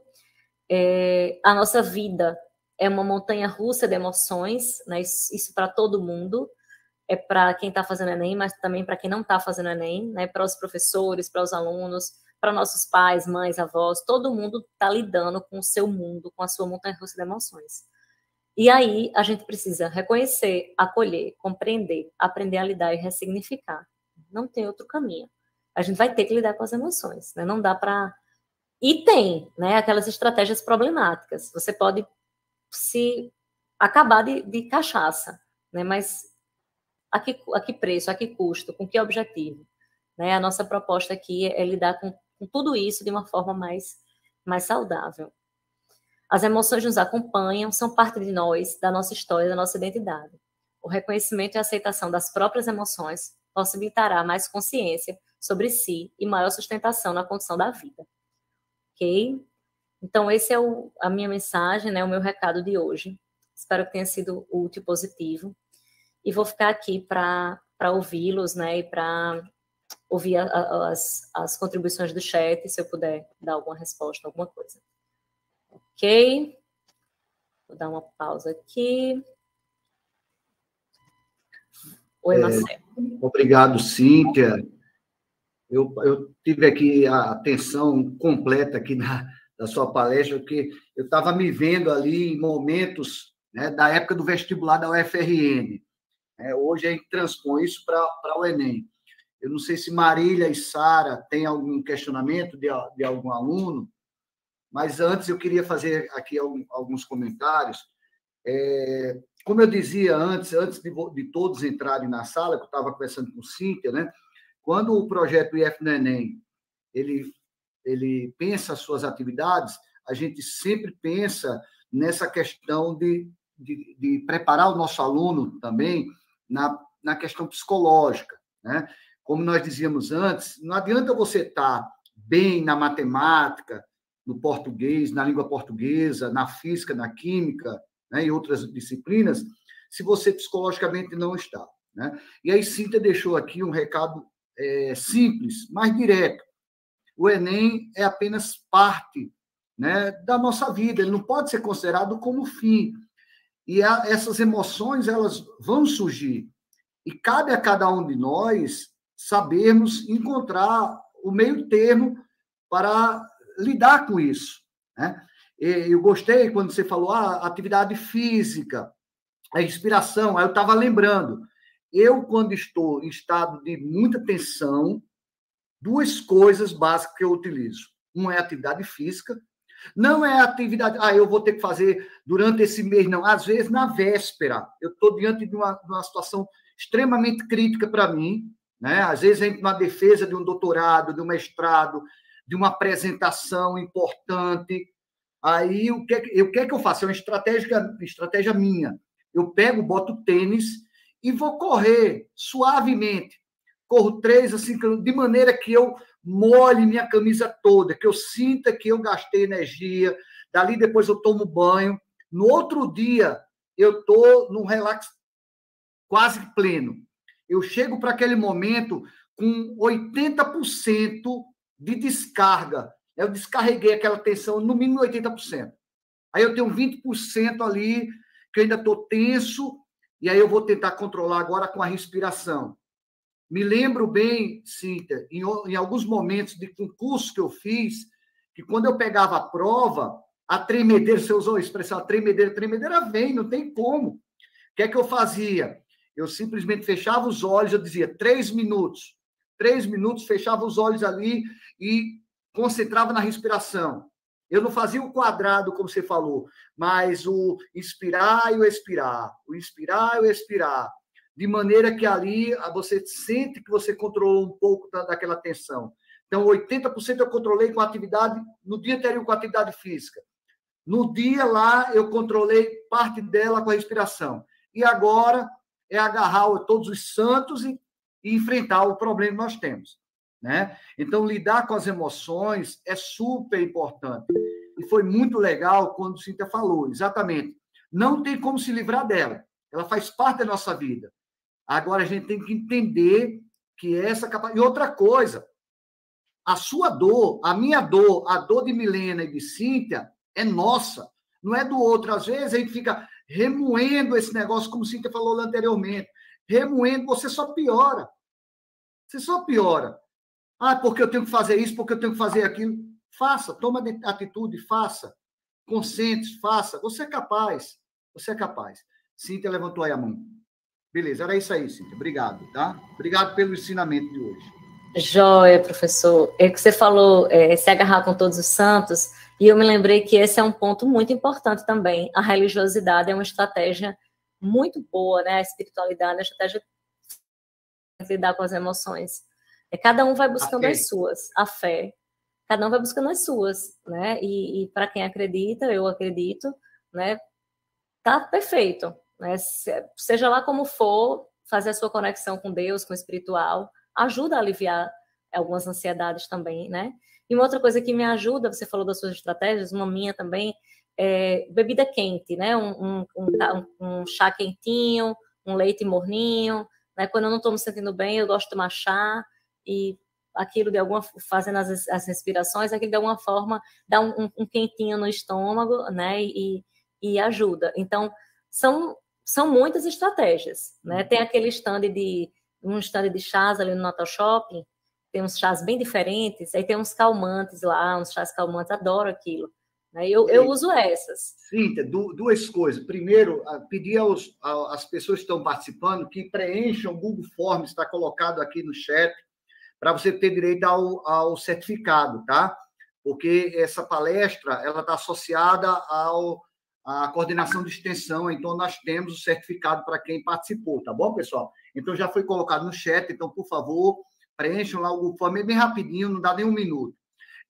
a nossa vida é uma montanha-russa de emoções, né? Isso para todo mundo, é para quem está fazendo Enem, mas também para quem não está fazendo Enem, né? Para os professores, para os alunos, para nossos pais, mães, avós, todo mundo está lidando com o seu mundo, com a sua montanha-russa de emoções. E aí a gente precisa reconhecer, acolher, compreender, aprender a lidar e ressignificar. Não tem outro caminho. A gente vai ter que lidar com as emoções, né? Não dá para... E tem, né, aquelas estratégias problemáticas. Você pode se acabar de cachaça, né? Mas a que preço, a que custo, com que objetivo? Né? A nossa proposta aqui é lidar com tudo isso de uma forma mais saudável. As emoções nos acompanham, são parte de nós, da nossa história, da nossa identidade. O reconhecimento e a aceitação das próprias emoções possibilitará mais consciência sobre si e maior sustentação na condição da vida. Ok? Então, esse é a minha mensagem, né, o meu recado de hoje. Espero que tenha sido útil e positivo. E vou ficar aqui para ouvi-los, né, e para ouvir as contribuições do chat, se eu puder dar alguma resposta, alguma coisa. Ok? Vou dar uma pausa aqui. Oi, Marcelo. Obrigado, Cíntia. Eu tive aqui a atenção completa aqui da sua palestra, porque eu estava me vendo ali em momentos, né, da época do vestibular da UFRN. Hoje a gente transpõe isso para o Enem. Eu não sei se Marília e Sara têm algum questionamento de algum aluno, mas antes eu queria fazer aqui alguns comentários. Como eu dizia antes de todos entrarem na sala, que eu estava conversando com Cíntia, né? Quando o projeto IF no Enem, ele pensa as suas atividades, a gente sempre pensa nessa questão de preparar o nosso aluno também na questão psicológica, né? Como nós dizíamos antes, não adianta você estar bem na matemática, no português, na língua portuguesa, na física, na química, né, e outras disciplinas, se você psicologicamente não está, né? E aí Cíntia deixou aqui um recado simples, mas direto. O Enem é apenas parte, né, da nossa vida, ele não pode ser considerado como fim. E essas emoções, elas vão surgir. E cabe a cada um de nós sabermos encontrar o meio termo para lidar com isso, né? Eu gostei quando você falou atividade física, a respiração. Aí eu estava lembrando, quando estou em estado de muita tensão, 2 coisas básicas que eu utilizo. Uma é atividade física, não é atividade, eu vou ter que fazer durante esse mês, não. Às vezes, na véspera, eu estou diante de uma situação extremamente crítica para mim, né? Às vezes, entre uma defesa de um doutorado, de um mestrado, de uma apresentação importante. Aí, o que é que eu faço? É uma estratégia minha. Eu pego, boto tênis e vou correr suavemente. Corro 3 a 5 km, de maneira que eu molhe minha camisa toda, que eu sinta que eu gastei energia. Dali, depois eu tomo banho. No outro dia, eu estou num relax quase pleno. Eu chego para aquele momento com 80% de descarga. Eu descarreguei aquela tensão, no mínimo 80%. Aí eu tenho 20% ali, que eu ainda estou tenso, e aí eu vou tentar controlar agora com a respiração. Me lembro bem, Cíntia, em alguns momentos de concurso que eu fiz, que quando eu pegava a prova, a tremedeira, você usou a expressão, a tremedeira vem, não tem como. O que é que eu fazia? Eu simplesmente fechava os olhos, eu dizia 3 minutos. 3 minutos, fechava os olhos ali e concentrava na respiração. Eu não fazia o quadrado, como você falou, mas o inspirar e o expirar. O inspirar e o expirar. De maneira que ali você sente que você controlou um pouco daquela tensão. Então, 80% eu controlei com a atividade, no dia anterior com a atividade física. No dia lá, eu controlei parte dela com a respiração. E agora é agarrar todos os santos e enfrentar o problema que nós temos, né? Então, lidar com as emoções é super importante. E foi muito legal quando Cíntia falou, exatamente. Não tem como se livrar dela. Ela faz parte da nossa vida. Agora, a gente tem que entender que essa capacidade... E outra coisa, a sua dor, a minha dor, a dor de Milena e de Cíntia é nossa, não é do outro. Às vezes, a gente fica remoendo esse negócio, como Cíntia falou anteriormente. Remoendo, você só piora. Você só piora. Porque eu tenho que fazer isso, porque eu tenho que fazer aquilo. Faça, toma atitude, faça. Concentre, faça. Você é capaz. Você é capaz. Cíntia levantou aí a mão. Beleza, era isso aí, Cíntia. Obrigado, tá? Obrigado pelo ensinamento de hoje. Joia, professor. É que você falou, se agarrar com todos os santos, e eu me lembrei que esse é um ponto muito importante também. A religiosidade é uma estratégia muito boa, né? A espiritualidade é uma estratégia de lidar com as emoções. Cada um vai buscando as suas, a fé. Cada um vai buscando as suas, né? E para quem acredita, eu acredito, né? Tá perfeito, né? Seja lá como for, fazer a sua conexão com Deus, com o espiritual, ajuda a aliviar algumas ansiedades também, né? E uma outra coisa que me ajuda, você falou das suas estratégias, uma minha também, bebida quente, né? Um chá quentinho, um leite morninho, né? Quando eu não estou me sentindo bem, eu gosto de tomar chá, e aquilo de alguma, fazendo as respirações, aquilo de alguma forma dá um quentinho no estômago, né? E ajuda. Então, são muitas estratégias, né? Tem aquele um stand de chás ali no Natal Shopping, tem uns chás bem diferentes, aí tem uns calmantes lá, uns chás calmantes, adoro aquilo. Né? Eu uso essas. Cíntia, 2 coisas. Primeiro, pedir às pessoas que estão participando que preencham o Google Forms, está colocado aqui no chat, para você ter direito ao certificado, tá? Porque essa palestra ela está associada à coordenação de extensão, então nós temos o certificado para quem participou, tá bom, pessoal? Então já foi colocado no chat, então, por favor, preencham lá o Google Form, bem rapidinho, não dá nem um minuto.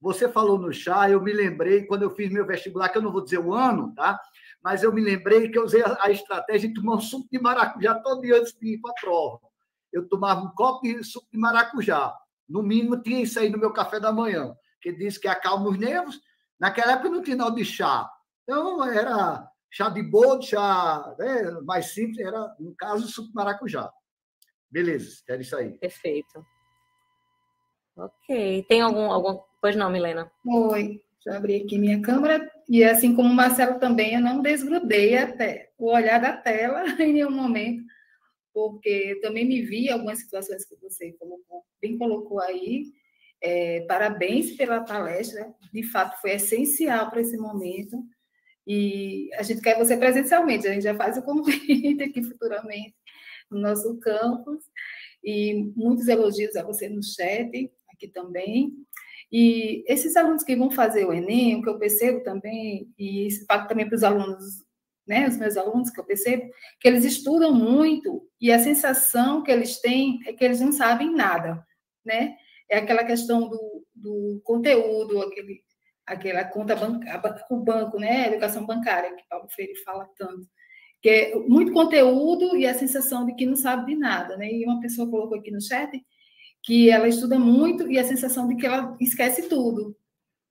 Você falou no chá, eu me lembrei, quando eu fiz meu vestibular, que eu não vou dizer o ano, tá? Mas eu me lembrei que eu usei a estratégia de tomar um suco de maracujá todo dia antes de ir para a prova. Eu tomava um copo de suco de maracujá. No mínimo, tinha isso aí no meu café da manhã, que diz que acalma os nervos. Naquela época não tinha nada de chá. Então, era chá de boldo, chá, né, mais simples, era, no caso, suco de maracujá. Beleza, era isso aí. Perfeito. Ok. Tem algum... Pois não, Milena? Oi, já abri aqui minha câmera. E assim como o Marcelo também, eu não desgrudei até o olhar da tela em nenhum momento, porque também me vi em algumas situações que você colocou aí. Parabéns pela palestra, de fato foi essencial para esse momento. E a gente quer você presencialmente, a gente já faz o convite aqui futuramente no nosso campus. E muitos elogios a você no chat, aqui também. E esses alunos que vão fazer o Enem, o que eu percebo também, e isso impacta também para os alunos, né, os meus alunos, que eu percebo, que eles estudam muito e a sensação que eles têm é que eles não sabem nada, né? É aquela questão do conteúdo, aquela conta bancária, o banco, né? A educação bancária, que Paulo Freire fala tanto. Que é muito conteúdo e a sensação de que não sabe de nada, né? E uma pessoa colocou aqui no chat que ela estuda muito e a sensação de que ela esquece tudo.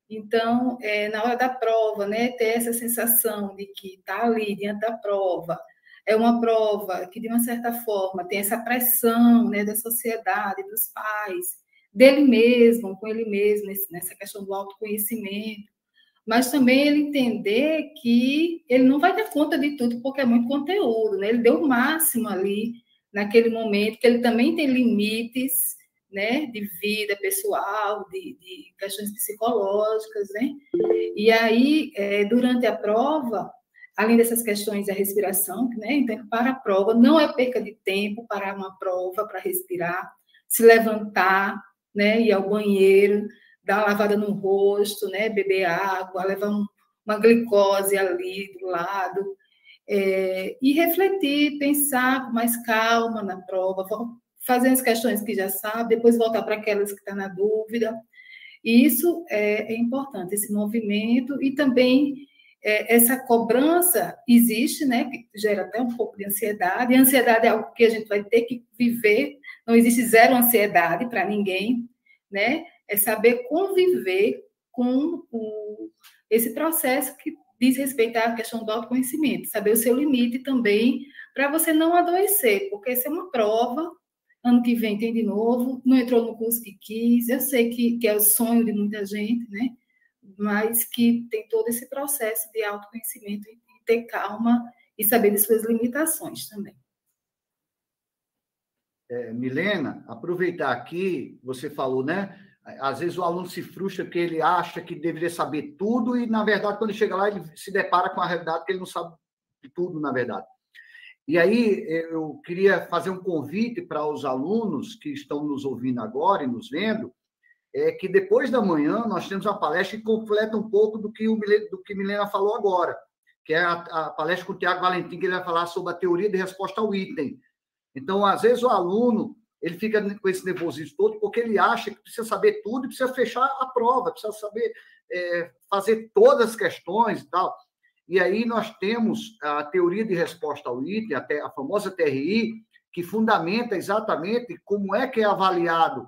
Então, na hora da prova, né, ter essa sensação de que está ali diante da prova, é uma prova que, de uma certa forma, tem essa pressão, né, da sociedade, dos pais, dele mesmo, com ele mesmo, nessa questão do autoconhecimento, mas também ele entender que ele não vai dar conta de tudo, porque é muito conteúdo, né? Ele deu o máximo ali, naquele momento, que ele também tem limites, né, de vida pessoal, de questões psicológicas, né? E aí, durante a prova, além dessas questões da respiração, né? Então, para a prova, não é perca de tempo parar uma prova para respirar, se levantar, né, ir ao banheiro, dar uma lavada no rosto, né, beber água, levar uma glicose ali do lado, e refletir, pensar com mais calma na prova, fazer as questões que já sabe, depois voltar para aquelas que estão na dúvida. E isso é importante, esse movimento, e também essa cobrança existe, né, que gera até um pouco de ansiedade, e a ansiedade é algo que a gente vai ter que viver, não existe zero ansiedade para ninguém, né? É saber conviver com esse processo que diz respeito à questão do autoconhecimento, saber o seu limite também, para você não adoecer, porque essa é uma prova, ano que vem tem de novo, não entrou no curso que quis, eu sei que é o sonho de muita gente, né? Mas que tem todo esse processo de autoconhecimento e ter calma e saber de suas limitações também. Milena, aproveitar aqui, você falou, né? Às vezes o aluno se frustra porque ele acha que deveria saber tudo e, na verdade, quando ele chega lá, ele se depara com a realidade que ele não sabe de tudo, na verdade. E aí, eu queria fazer um convite para os alunos que estão nos ouvindo agora e nos vendo, que depois da manhã nós temos uma palestra que completa um pouco do que Milena falou agora, que é a palestra com o Tiago Valentim, que ele vai falar sobre a teoria de resposta ao item. Então, às vezes, o aluno ele fica com esse nervosismo todo porque ele acha que precisa saber tudo e precisa fechar a prova, precisa saber fazer todas as questões e tal. E aí nós temos a teoria de resposta ao item, a famosa TRI, que fundamenta exatamente como é que é avaliado,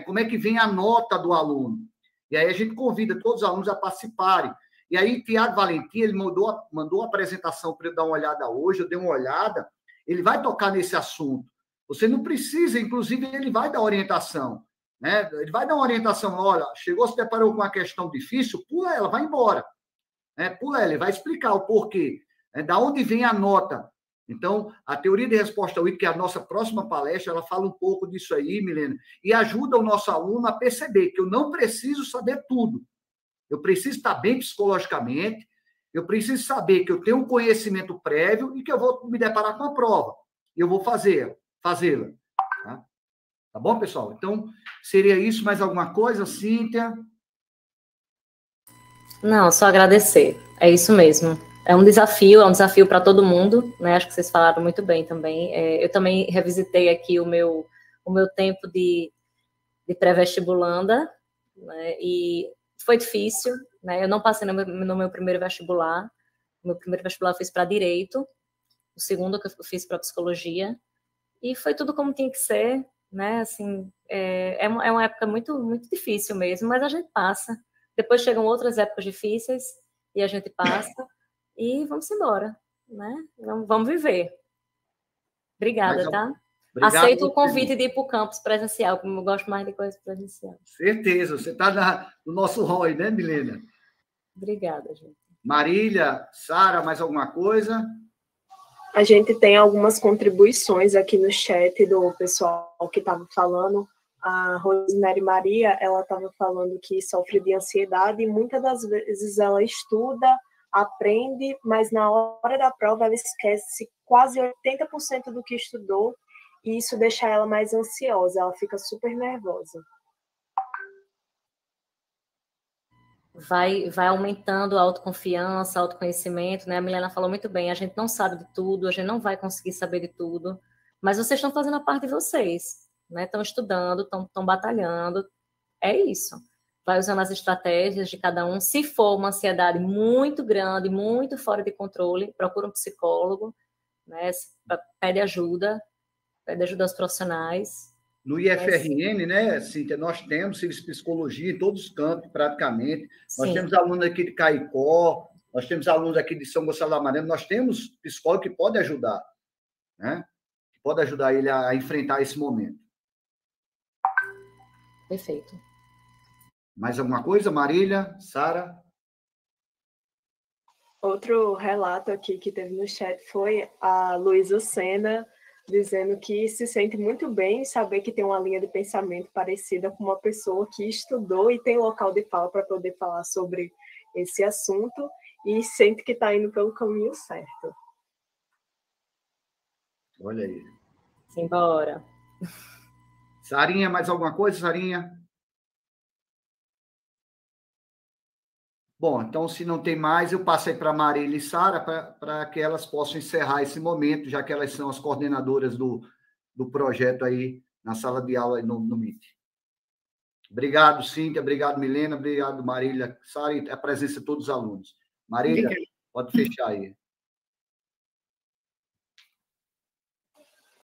como é que vem a nota do aluno. E aí a gente convida todos os alunos a participarem. E aí Tiago Valentim, ele mandou a apresentação para eu dar uma olhada hoje, eu dei uma olhada, ele vai tocar nesse assunto. Você não precisa, inclusive, ele vai dar orientação, né? Ele vai dar uma orientação, olha, chegou, se deparou com uma questão difícil, pula ela, vai embora. Pula ela, ele vai explicar o porquê, da onde vem a nota. Então, a teoria de resposta ao item, que é a nossa próxima palestra, ela fala um pouco disso aí, Milena, e ajuda o nosso aluno a perceber que eu não preciso saber tudo. Eu preciso estar bem psicologicamente, eu preciso saber que eu tenho um conhecimento prévio e que eu vou me deparar com a prova. E eu vou fazê-la. Tá? Tá bom, pessoal? Então, seria isso. Mais alguma coisa, Cíntia? Não, só agradecer. É isso mesmo. É um desafio para todo mundo, né? Acho que vocês falaram muito bem também. Eu também revisitei aqui o meu tempo de pré-vestibulanda, né? E foi difícil, né? Eu não passei no meu primeiro vestibular. O meu primeiro vestibular eu fiz para Direito, o segundo que eu fiz para Psicologia, e foi tudo como tinha que ser, né? Assim, é uma época muito, muito difícil mesmo, mas a gente passa. Depois chegam outras épocas difíceis e a gente passa e vamos embora, né? Vamos viver. Obrigada, tá? Obrigado. Aceito o convite de ir para o campus presencial, como eu gosto mais de coisa presencial. Certeza, você está no nosso rol aí, né, Milena? Obrigada, gente. Marília, Sara, mais alguma coisa? A gente tem algumas contribuições aqui no chat do pessoal que estava falando. A Rosemary Maria, ela estava falando que sofre de ansiedade e muitas das vezes ela estuda, aprende, mas na hora da prova ela esquece quase 80% do que estudou e isso deixa ela mais ansiosa, ela fica super nervosa. Vai aumentando a autoconfiança, autoconhecimento, né? A Milena falou muito bem, a gente não sabe de tudo, a gente não vai conseguir saber de tudo, mas vocês estão fazendo a parte de vocês, né? Estão estudando, estão batalhando, é isso. Vai usando as estratégias de cada um. Se for uma ansiedade muito grande, muito fora de controle, procura um psicólogo, né? Pede ajuda aos profissionais. No IFRN, né, Cíntia, nós temos serviço de psicologia em todos os campos, praticamente. Sim. Nós temos alunos aqui de Caicó, nós temos alunos aqui de São Gonçalo da Maré, nós temos psicólogo que pode ajudar, né? Pode ajudar ele a enfrentar esse momento. Perfeito. Mais alguma coisa, Marília, Sara? Outro relato aqui que teve no chat foi a Luísa Sena, dizendo que se sente muito bem em saber que tem uma linha de pensamento parecida com uma pessoa que estudou e tem local de fala para poder falar sobre esse assunto e sente que está indo pelo caminho certo. Olha aí. Simbora. Sarinha, mais alguma coisa, Sarinha? Bom, então, se não tem mais, eu passei para a Marília e Sara para que elas possam encerrar esse momento, já que elas são as coordenadoras do projeto aí na sala de aula no Meet. Obrigado, Cíntia, obrigado, Milena, obrigado, Marília, Sara, e a presença de todos os alunos. Marília, pode fechar aí.